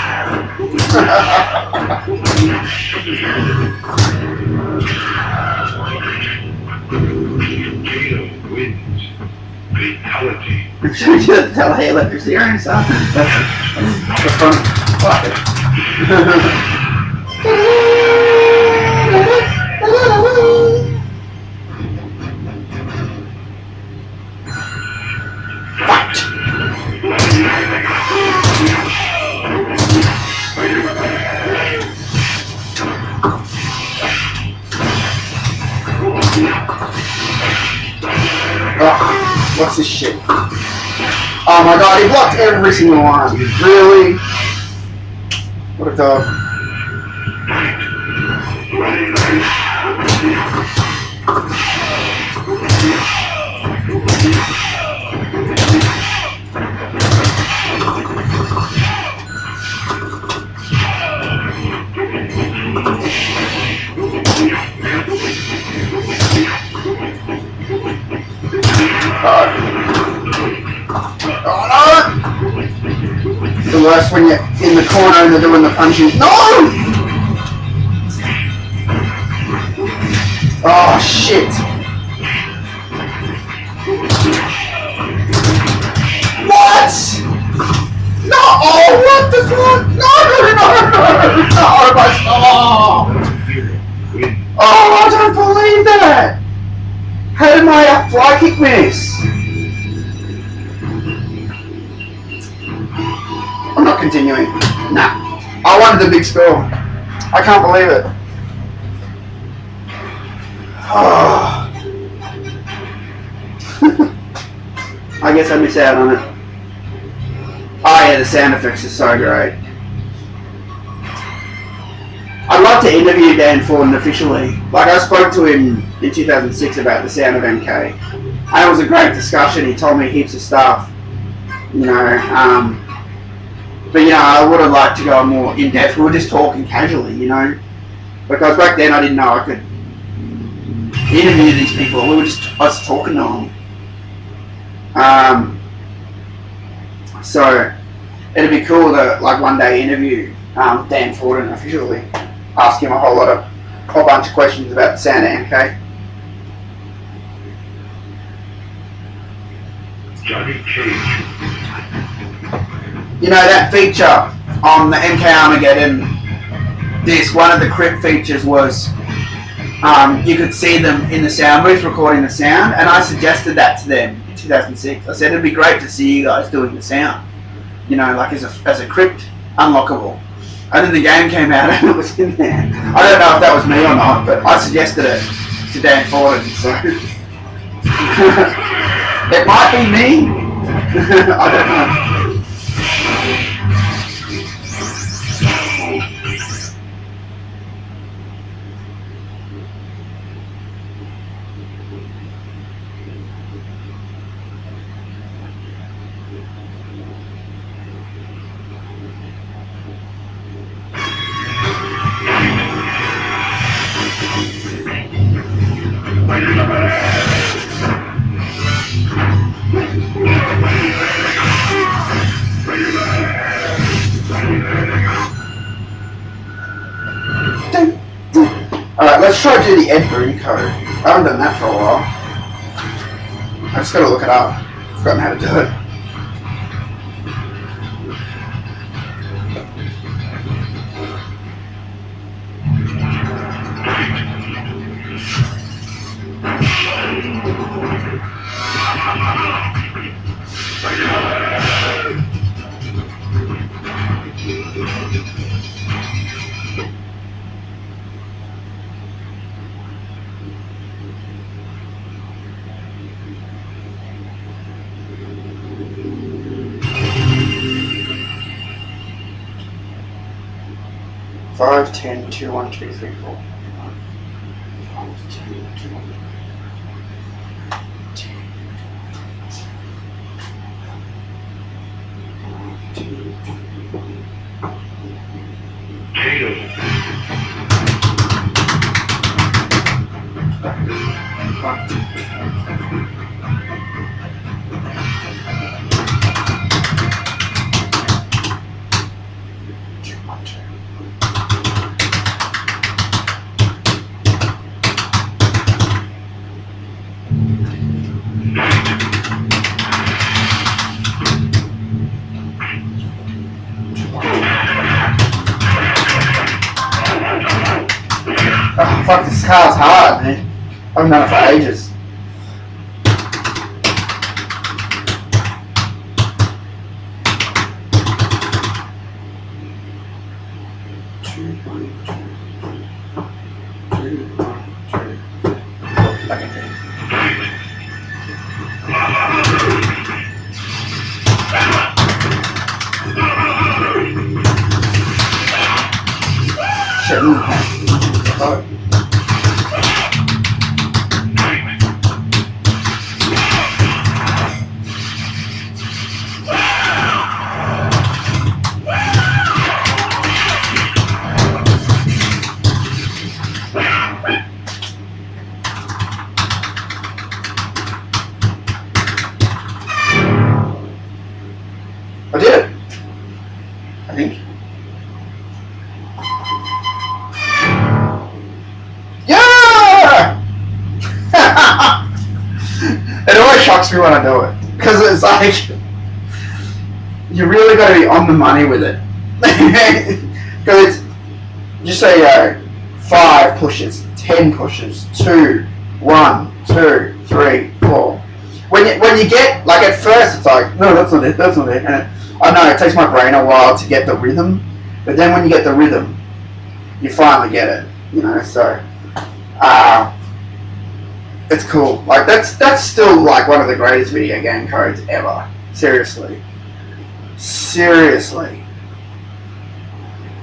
Wins. Fatality. I'm sure you didn't tell Halo you're serious, huh? That's funny. Fuck it. Fight! Oh, what's this shit? Oh my god, he blocked every single one. Really? What a dog. Oh no! The worst when you're in the corner and they're doing the punching. No! Oh shit! What? No! Oh, what the fuck? No! No! Oh, I don't believe that! How did my fly kick miss? I'm not continuing. Nah. I wanted the big score. I can't believe it. Oh. I guess I missed out on it. Oh yeah, the sound effects are so great. I'd love to interview Dan Forden officially. Like, I spoke to him in 2006 about the sound of MK. And it was a great discussion. He told me heaps of stuff. You know, but you know, I would have liked to go more in depth. We were just talking casually, you know, because back then I didn't know I could interview these people. We were just talking to them. So it'd be cool to like one day interview Dan Forden officially, ask him a whole bunch of questions about the sound of MK. Johnny Cage. You know, that feature on the MK Armageddon disc, one of the crypt features was you could see them in the sound booth recording the sound, and I suggested that to them in 2006. I said it'd be great to see you guys doing the sound, you know, like as a crypt unlockable. And then the game came out and it was in there. I don't know if that was me or not, but I suggested it to Dan Forden, so it might be me. I don't know. Let's try to do the Ed Boon code. I haven't done that for a while. I just gotta look it up. I've forgotten how to do it. Five, 10, 2, 1, 2, 3, 4. 5, 10, 2, 1, Oh, fuck, this car's hard, man. I haven't done it for ages. I did it, I think. Yeah! It always shocks me when I do it, because it's like, you really got to be on the money with it. Because it's, just say 5 pushes, 10 pushes, 2, 1, 2, 3, 4. When you get, like at first it's like, no, that's not it, that's not it. And I know it takes my brain a while to get the rhythm, but then when you get the rhythm, you finally get it, you know, so, it's cool. Like, that's still like one of the greatest video game codes ever. Seriously. Seriously.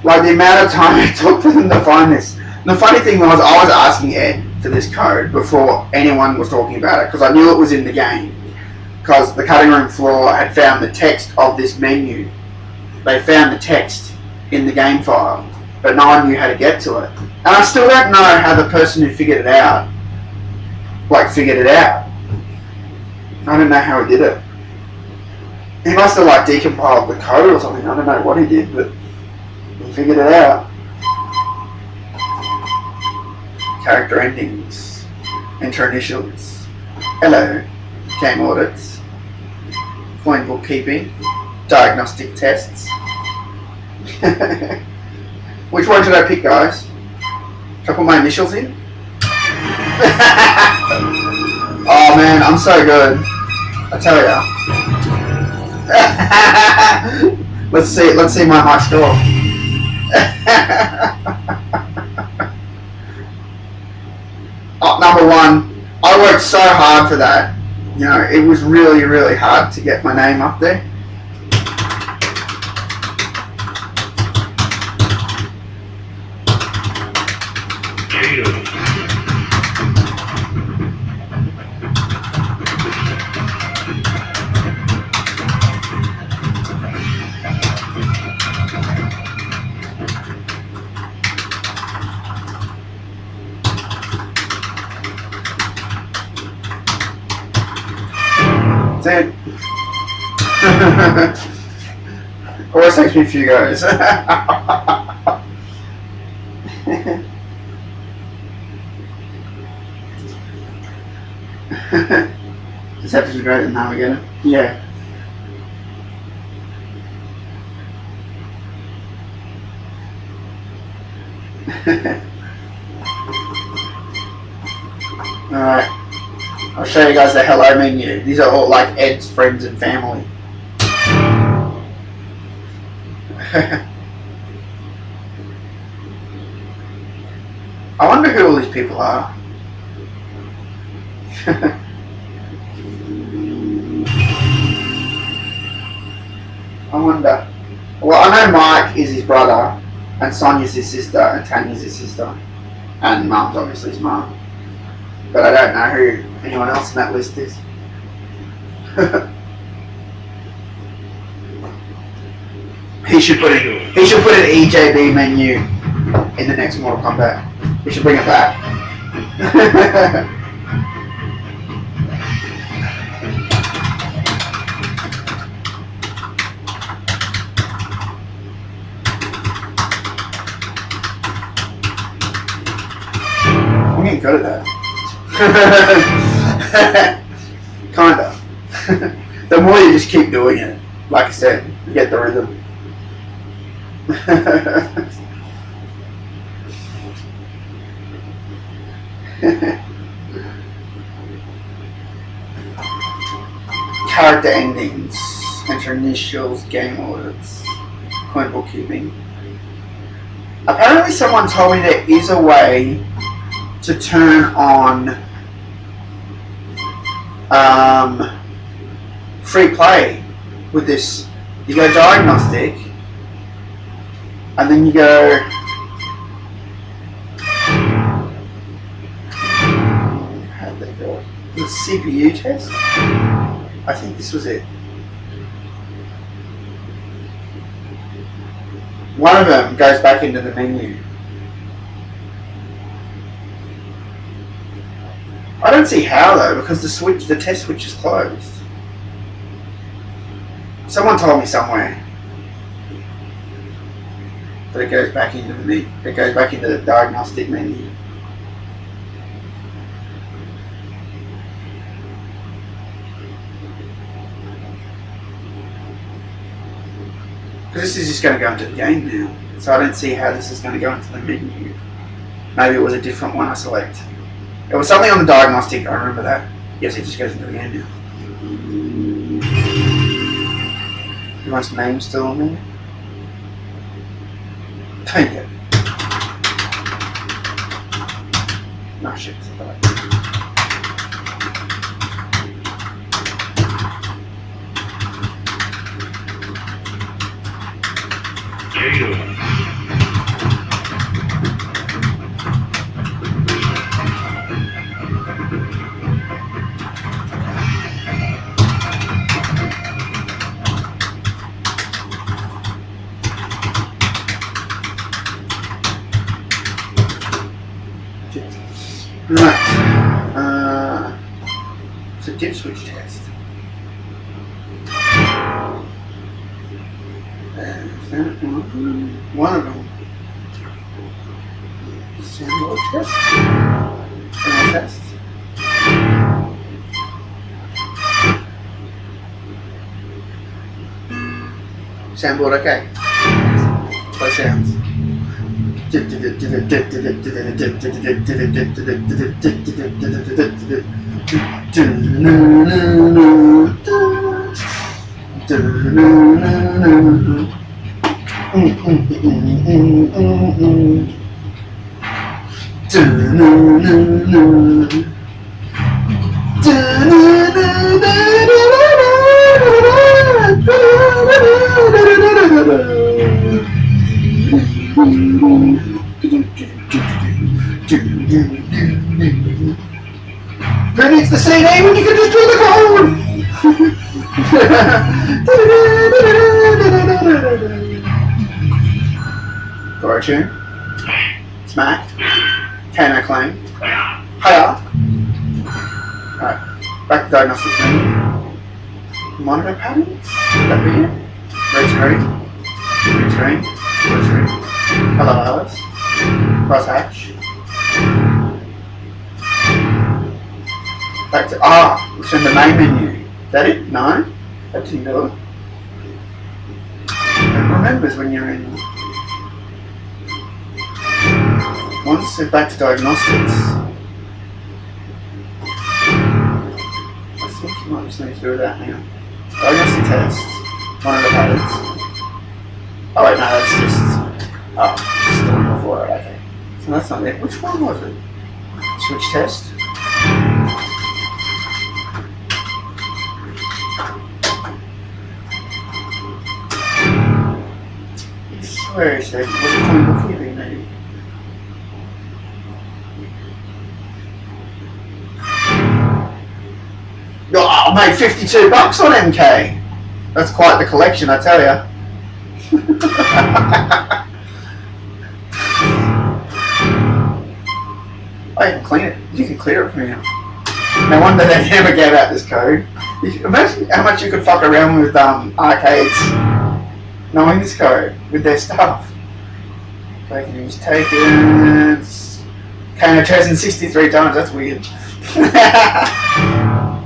Like, the amount of time it took for them to find this. And the funny thing was, I was asking Ed for this code before anyone was talking about it, because I knew it was in the game. Because the cutting room floor had found the text of this menu. They found the text in the game file, but no one knew how to get to it. And I still don't know how the person who figured it out, figured it out. I don't know how he did it. He must have decompiled the code or something. I don't know what he did, but he figured it out. Character endings, enter initials, hello, game audits, coin bookkeeping, diagnostic tests. Which one should I pick, guys? Should I put my initials in? Oh man, I'm so good. I tell ya. Let's see my high score. Oh, number 1. I worked so hard for that. You know, it was really, really hard to get my name up there. That's it. Always takes me a few goes. Deception's greater than Navigator. Yeah. Alright. I'll show you guys the hello menu. These are all like Ed's friends and family. I wonder who all these people are. I wonder. Well, I know Mike is his brother, and Sonia's his sister, and Tanya's his sister, and Mum's obviously his mum. But I don't know who anyone else in that list is. He should put an EJB menu in the next Mortal Kombat. We should bring it back. I'm getting good at that. Kinda. The more you just keep doing it, like I said, you get the rhythm. Character endings, enter initials, game orders, coin bookkeeping. Apparently someone told me there is a way to turn on free play with this. You go diagnostic and then you go how'd they go? The CPU test? I think this was it. One of them goes back into the menu. I don't see how though, because the test switch is closed. Someone told me somewhere that it goes back into the diagnostic menu. Because this is just going to go into the game now, so I don't see how this is going to go into the menu. Maybe it was a different one I select. It was something on the diagnostic, I remember that. Yes, it just goes into the game now. Everyone's name's still on there? Take it. No shit. Right. It's a dip switch test. One of them. Sample test. Sample test. Sample okay. Play sounds. Who needs the CD when you can just do the code? Fortune. Smack. Kano claim. Hiya. Alright. Back to diagnostics menu. Monitor patterns. That be it. Rotate. Rotate. Rotate. Hello Alice. Cross hatch. Back to let's turn the main menu. Is that it? No, that didn't do it. It remembers when you're in. Once it's back to diagnostics. I think you might just need to do that now. Diagnostic test. One of the patterns. Oh wait, no, that's just. Just the one before it. Okay. So that's not it. Which one was it? Switch test. Where is it? Was it coming before you maybe? Oh, I made $52 on MK. That's quite the collection, I tell ya. Oh, you can clean it. You can clear it from here. No wonder they never gave out this code. Imagine how much you could fuck around with arcades knowing this code with their stuff. They can use takers. Kano chosen 63 times, that's weird.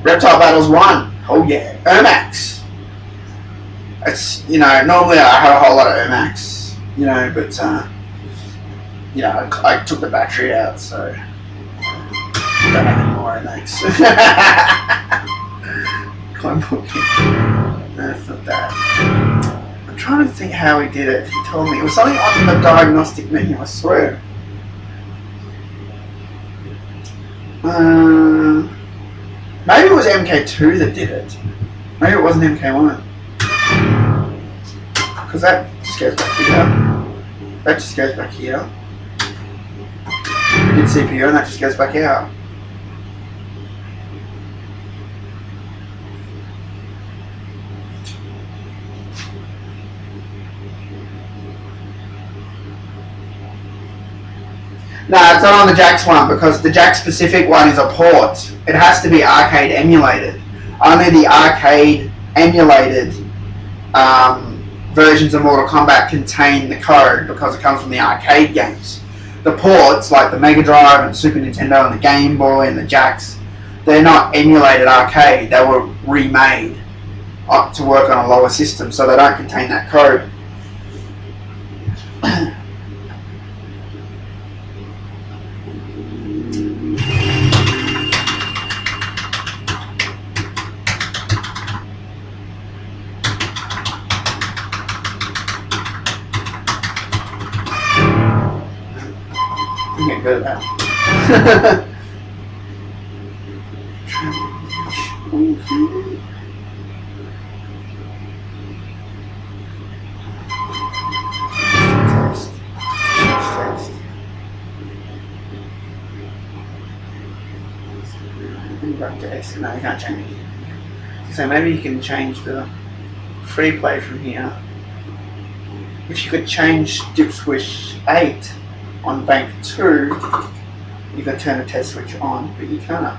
Reptile Battles 1. Oh yeah. Ermax. It's, you know, normally I have a whole lot of Ermax, you know, but, you know, I took the battery out, so I don't have any more Ermax. Clone booking. That's not that. I'm trying to think how he did it. He told me. It was something on the diagnostic menu, I swear. Maybe it was MK2 that did it. Maybe it wasn't MK1. Because that just goes back here. That just goes back here. We did CPU and that just goes back out. No, it's not on the Jax one because the Jax specific one is a port. It has to be arcade emulated. Only the arcade emulated versions of Mortal Kombat contain the code because it comes from the arcade games. The ports, like the Mega Drive and Super Nintendo and the Game Boy and the Jax, they're not emulated arcade. They were remade to work on a lower system, so they don't contain that code. Good at that. No, you can't change it. So maybe you can change the free play from here. If you could change dip switch 8 on bank 2, you can turn the test switch on, but you can't.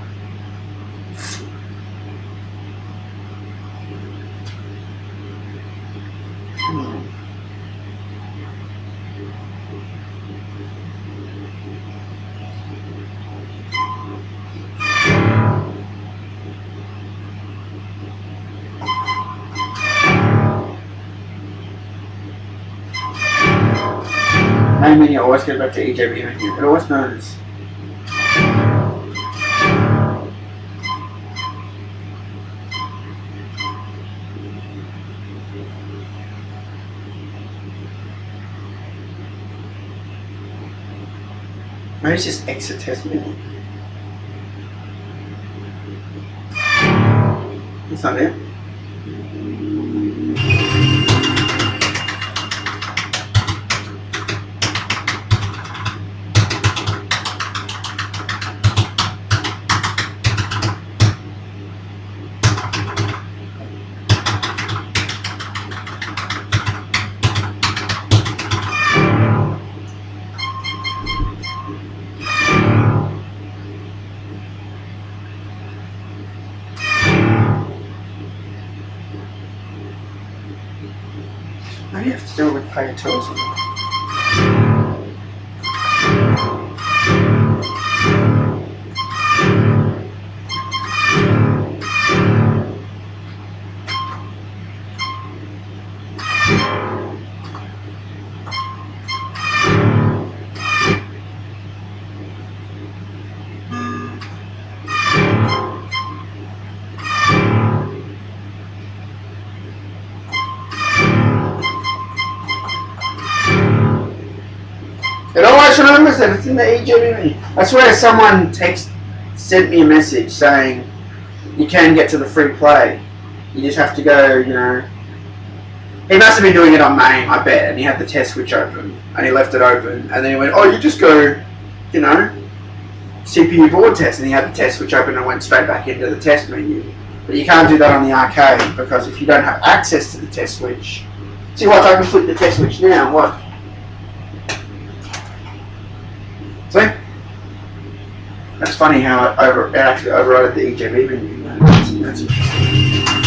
Main menu always goes back to EJB menu. It always knows. Maybe it's just exit test menu. That's not it. Maybe you have to do it with player 2 or something. numbers then. It's in the EGB. I swear someone sent me a message saying you can get to the free play. You just have to go, you know. He must have been doing it on MAME, I bet, and he had the test switch open, and he left it open, and then he went, oh, you just go, you know, CPU board test, and he had the test switch open and went straight back into the test menu. But you can't do that on the arcade, because if you don't have access to the test switch... See what, I can flip the test switch now, what? See? That's funny how it actually overrode the EGB menu. That's interesting.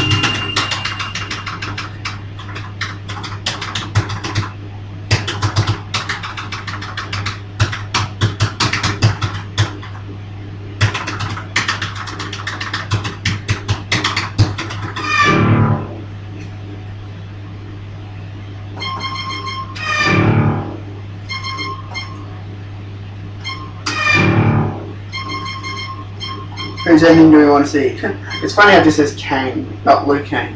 Whose ending do we want to see? It's funny how it just says Kane, not Luke Kane.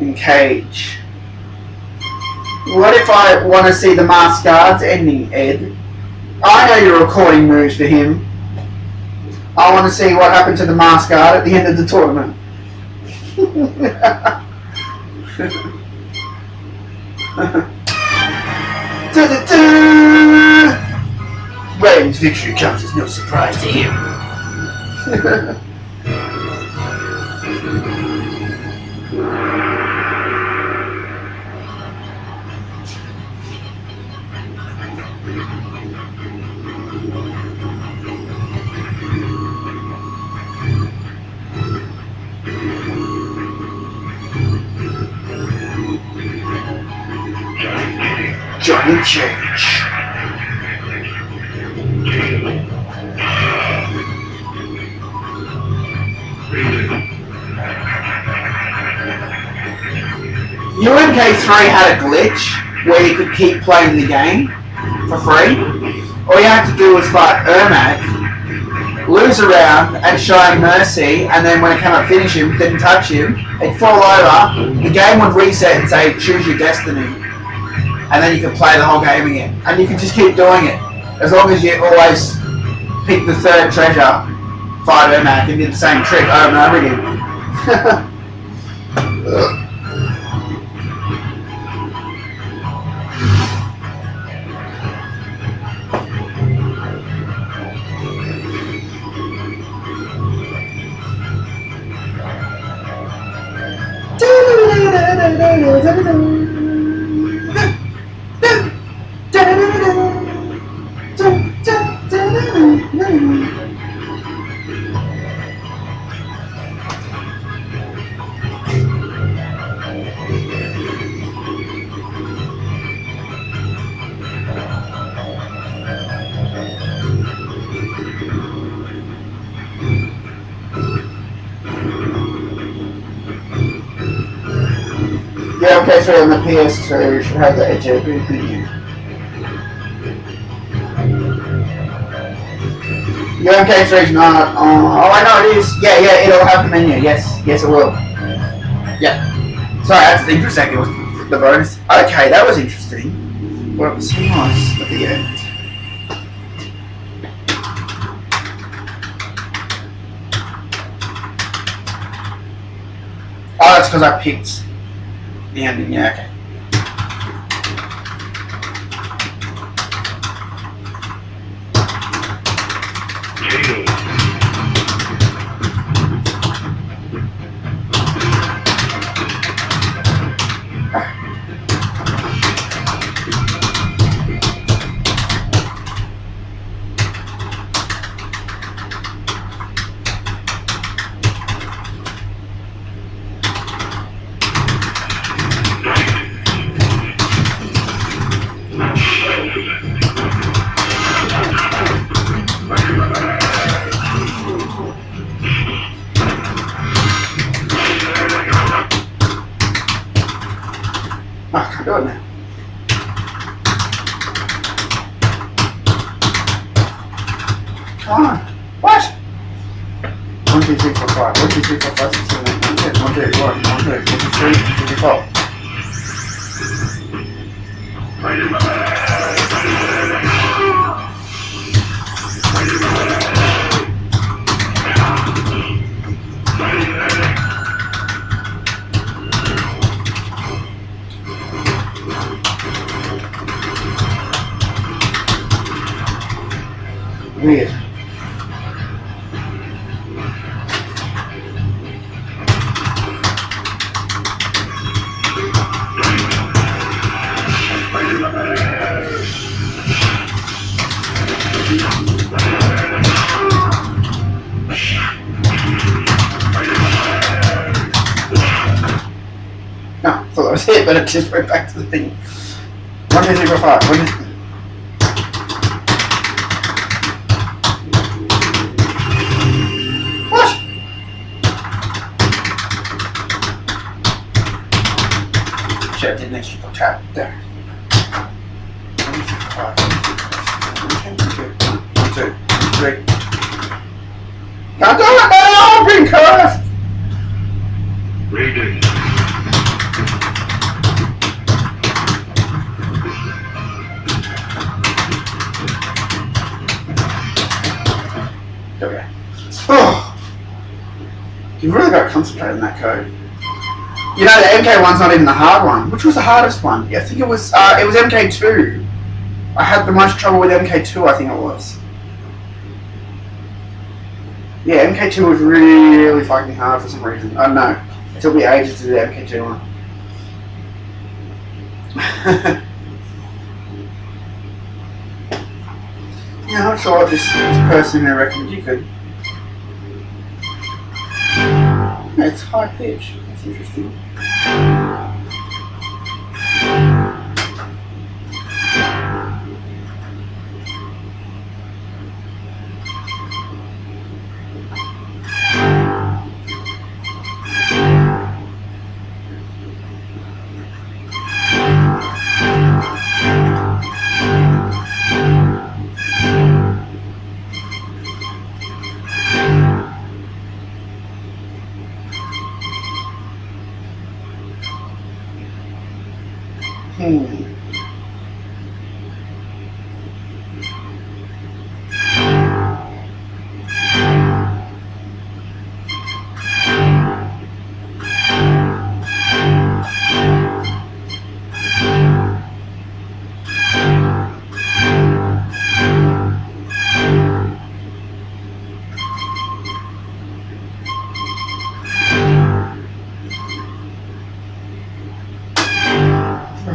And Cage. What if I want to see the Masked Guard's ending, Ed? I know you're recording moves for him. I want to see what happened to the Masked Guard at the end of the tournament. Raiden's victory comes as no surprise to him. Giant change. MK3 had a glitch where you could keep playing the game for free. All you had to do was fight Ermac, lose a round, and show him mercy, and then when it came up finish him, didn't touch him, he'd fall over, the game would reset and say, choose your destiny. And then you could play the whole game again. And you could just keep doing it. As long as you always pick the third treasure, fight Ermac, and did the same trick over and over again. Yeah, okay, so on the PS2 should have the HLB menu. Yeah, MK3 is not on. Oh, I know it is. Yeah, it'll have the menu. Yes, it will. Yeah. Sorry, I had to think for a second. With the bonus. Okay, that was interesting. Well, it was so nice at the end. Oh, that's because I picked the ending, yeah, okay. I can't do it now. Come on. What? 1, 2, 3, 4, 5. 1, 2, 3, 4, 5, 6, 7, 8, 9, 10. 1, 2, 1, 1, 2, 1, 2, 3, 1, 2, 3, 4. Weird. No, I thought that was it, but it just went back to the thing. 1, 2, 3, 4, 5. 1, 2, 3. What? Shit, I did an extra tap there. 1, 2, 5. 1, 2, 3. Can't do it now! Green curve! Reading. There we go. Oh! You've really got to concentrate on that code. You know, the MK1's not even the hard one. Which was the hardest one? I think it was MK2. I had the most trouble with MK2, I think it was. Yeah, MK2 was really fucking hard for some reason. I don't know. It took me ages to do the MK2 one. Yeah, I'm not sure what this person who reckoned you could. Yeah, it's high pitch. That's interesting.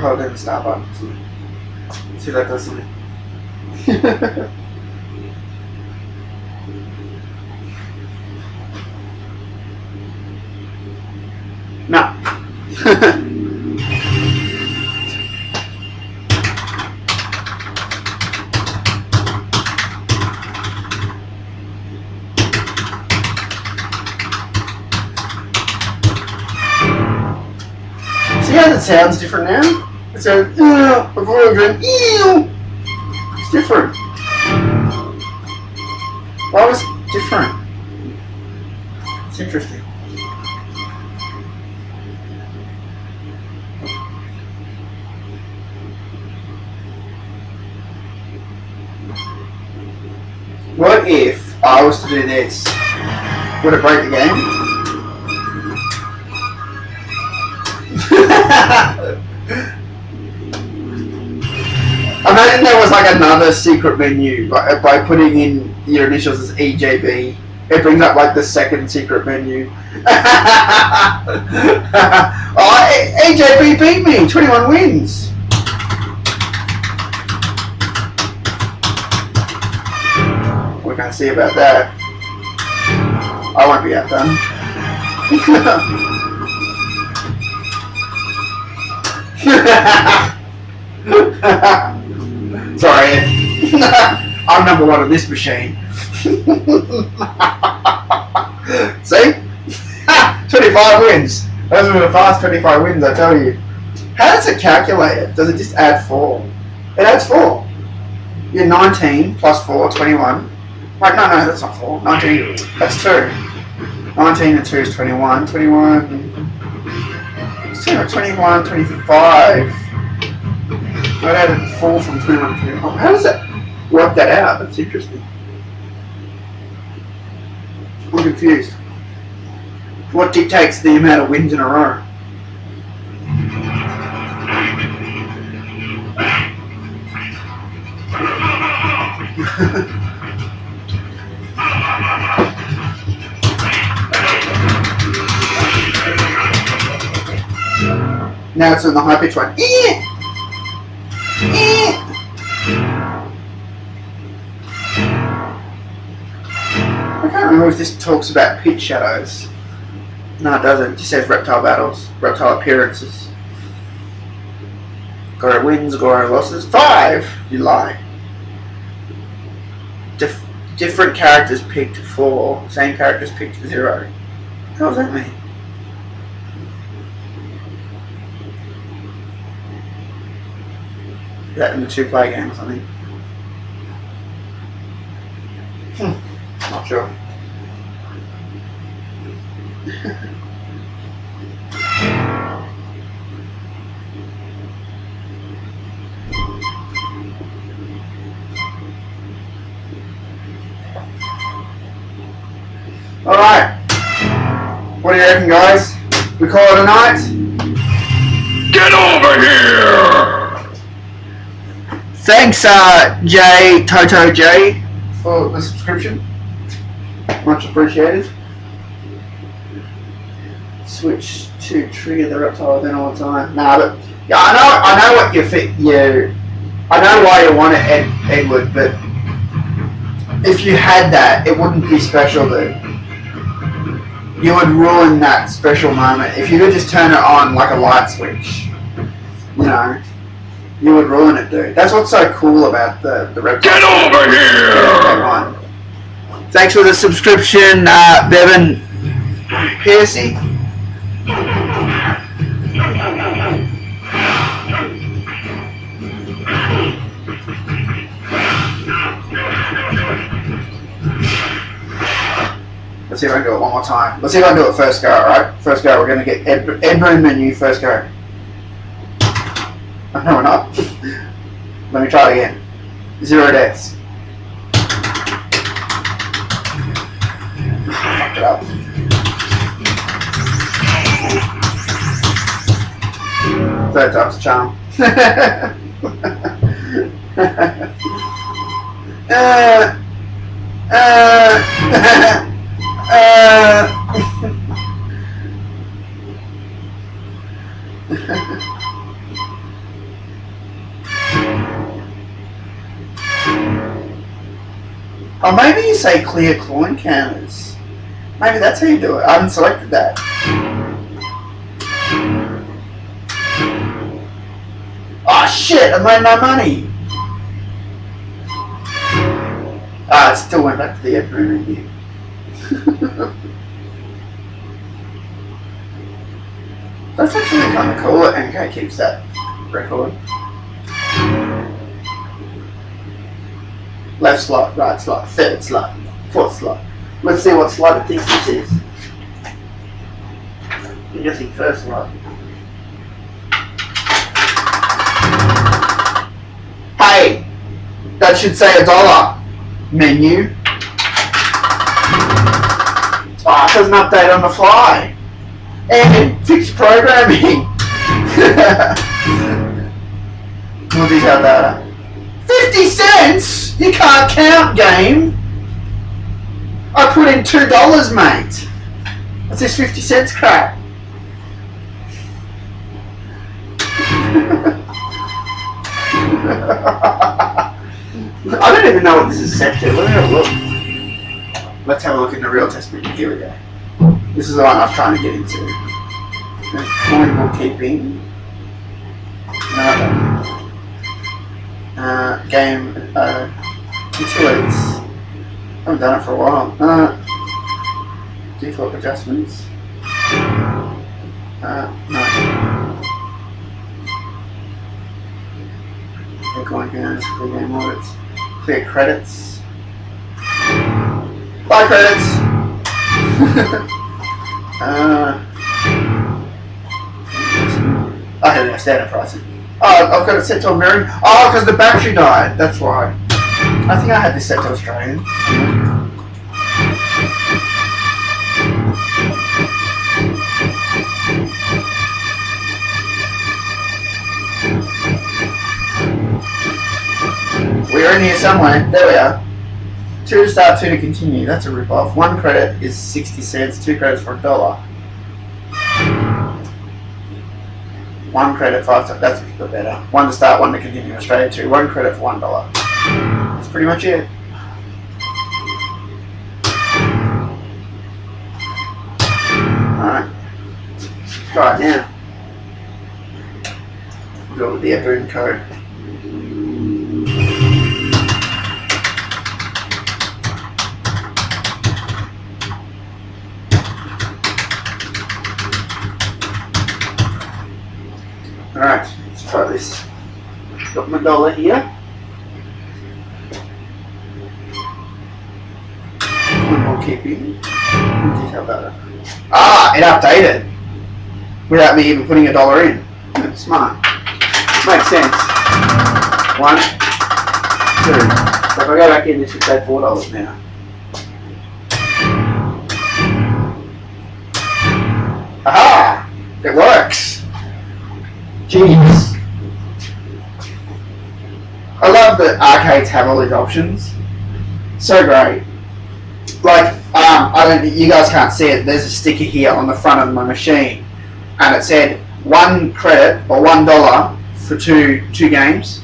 Hold in the start button. See if that does something. No. See how that sounds different now? It says, before it goes, it's different. Why was it different? It's interesting. What if I was to do this? Would it break the game? Imagine there was like another secret menu, but by putting in your initials as EJB, it brings up like the second secret menu. Oh, EJB beat me, 21 wins. We can't see about that. I won't be outdone. Sorry. I'm number one on this machine. See? 25 wins. Those are the fast 25 wins, I tell you. How does it calculate it? Does it just add 4? It adds 4. You're 19 plus 4, 21. Wait, no, that's not 4. 19, that's 2. 19 and 2 is 21. 21, 21, 25. I added 4 from 21 to 21. How does that work that out? That's interesting. I'm confused. What dictates the amount of wins in a row? Now it's in the high pitch one. I can't remember if this talks about pitch shadows. No, it doesn't. It just says reptile battles, reptile appearances. Goro wins, Goro losses. 5! You lie. Different characters picked 4. Same characters picked 0. How does that mean? Is that in the 2-player game or something? Not sure. Alright. What do you reckon, guys? We call it a night? Get over here! Thanks, Jay, Toto J, for the subscription. Much appreciated. Switch to trigger the reptile event all the time. Nah, but yeah, I know what I know why you want it, Edward. But if you had that, it wouldn't be special, dude. You would ruin that special moment. If you could just turn it on like a light switch, you know, you would ruin it, dude. That's what's so cool about the reptile. Get over here! Thanks for the subscription, Bevan Piercy. Let's see if I can do it one more time. Let's see if I can do it first go, alright? First go, we're going to get Edmund menu first go. No, we're not. Let me try it again. 0 deaths. Fucked it up. Third time's a charm. Oh, maybe you say clear coin counters. Maybe that's how you do it. I haven't selected that. Oh shit, I made no money. Ah, it still went back to the Edmund menu. That's actually kind of cool that MK keeps that record. Left slot, right slot, third slot, fourth slot. Let's see what slot it thinks this is. I'm guessing first slot. Hey! That should say $1. Menu. Oh, it doesn't update on the fly. And fixed programming. We'll detail data. 50 cents? You can't count, game. I put in $2, mate. What's this 50 cents crap? I don't even know what this is set to. Let me have a look. Let's have a look in the real testament. Here we go. This is the one I was trying to get into. Coin bookkeeping. Game utilities. I haven't done it for a while. Default adjustments. No. Coin counters, clear game audits, clear credits. Buy credits! I have no standard pricing. Oh, I've got it set to American. Oh, because the battery died. That's why. I think I had this set to Australian. We're in here somewhere. There we are. 2 to start, 2 to continue. That's a rip-off. 1 credit is 60 cents. 2 credits for $1. 1 credit, 5 times. That's a bit better. 1 to start, 1 to continue Australia 2. 1 credit for $1. That's pretty much it. Alright. Try it now. Go with the boon code. Alright, let's try this. Got my dollar here. One more keeping. How about it? Ah, it updated without me even putting $1 in. That's smart. Makes sense. 1, 2. So if I go back in, this should say $4 now. Aha! It works. Jeez. I love that arcades have all these options. So great. Like, you guys can't see it. There's a sticker here on the front of my machine, and it said 1 credit or $1 for two games.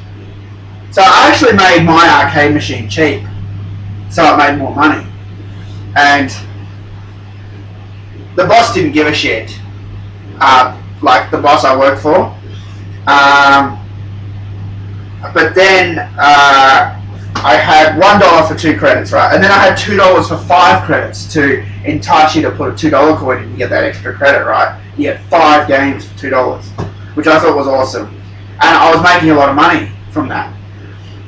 So I actually made my arcade machine cheap, so I made more money. And the boss didn't give a shit. Like the boss I worked for. But then I had $1 for 2 credits, right? And then I had $2 for 5 credits to entice you to put a $2 coin in to get that extra credit, right? You get 5 games for $2, which I thought was awesome. And I was making a lot of money from that.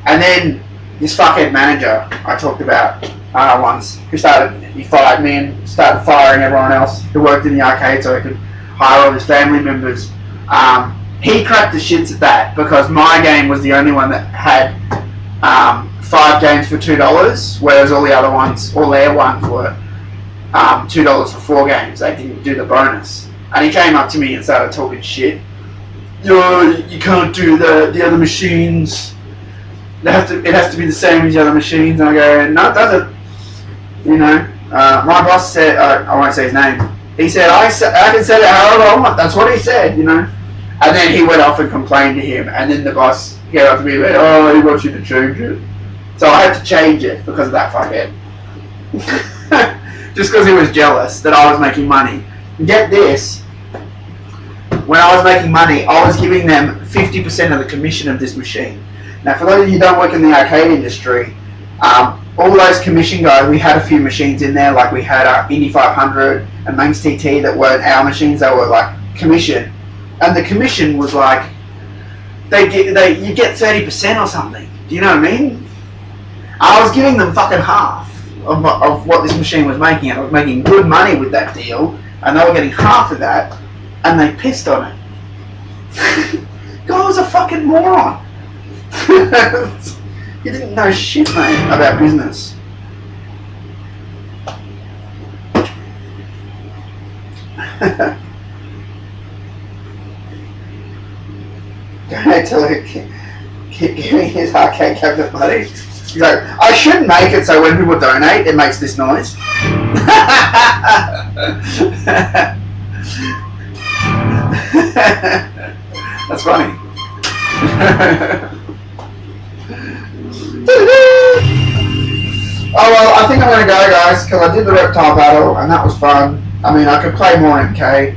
And then this fuckhead manager I talked about once, he fired me and started firing everyone else who worked in the arcade so he could hire all his family members. He cracked the shits at that because my game was the only one that had 5 games for $2, whereas all the other ones, all their ones were $2 for 4 games. They didn't do the bonus. And he came up to me and started talking shit. You can't do the other machines. It has to be the same as the other machines. And I go, no, it doesn't. You know, my boss said, I won't say his name. He said, I can set it however I want. That's what he said, you know. And then he went off and complained to him. And then the boss came up to me and went, oh, he wants you to change it. So I had to change it because of that fuckhead. Just because he was jealous that I was making money. Get this. When I was making money, I was giving them 50% of the commission of this machine. Now, for those of you who don't work in the arcade industry, all those commission guys, we had a few machines in there, like we had Indy 500 and Manx TT that weren't our machines, they were like commission. And the commission was like, you get 30% or something. Do you know what I mean? I was giving them fucking half of what this machine was making. I was making good money with that deal, and they were getting half of that, and they pissed on it. God was a fucking moron. You didn't know shit, mate, about business. Don't tell her keep giving his arcade cabinet money. He's like, I should make it so when people donate, it makes this noise. That's funny. Oh well, I think I'm gonna go, guys, because I did the reptile battle and that was fun. I mean, I could play more MK.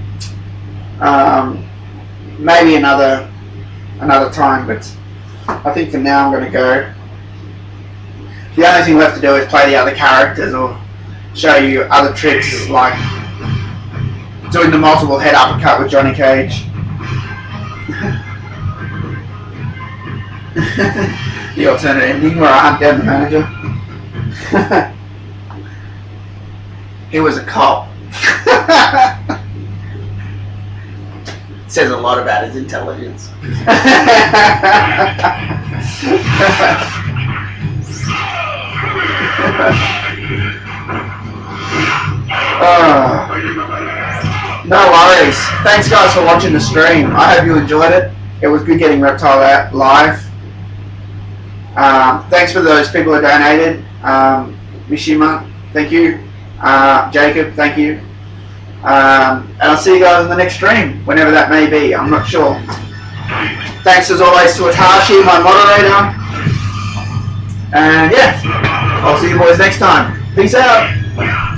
Maybe another time, but I think for now I'm gonna go. The only thing left to do is play the other characters or show you other tricks like doing the multiple head uppercut with Johnny Cage. The alternate ending where I hunt down the manager. He was a cop. Says a lot about his intelligence. No worries. Thanks guys for watching the stream. I hope you enjoyed it. It was good getting Reptile out live. Thanks for those people who donated. Mishima, thank you. Jacob, thank you. And I'll see you guys in the next stream, whenever that may be. I'm not sure. Thanks as always to Atashi, my moderator. And yeah, I'll see you boys next time. Peace out.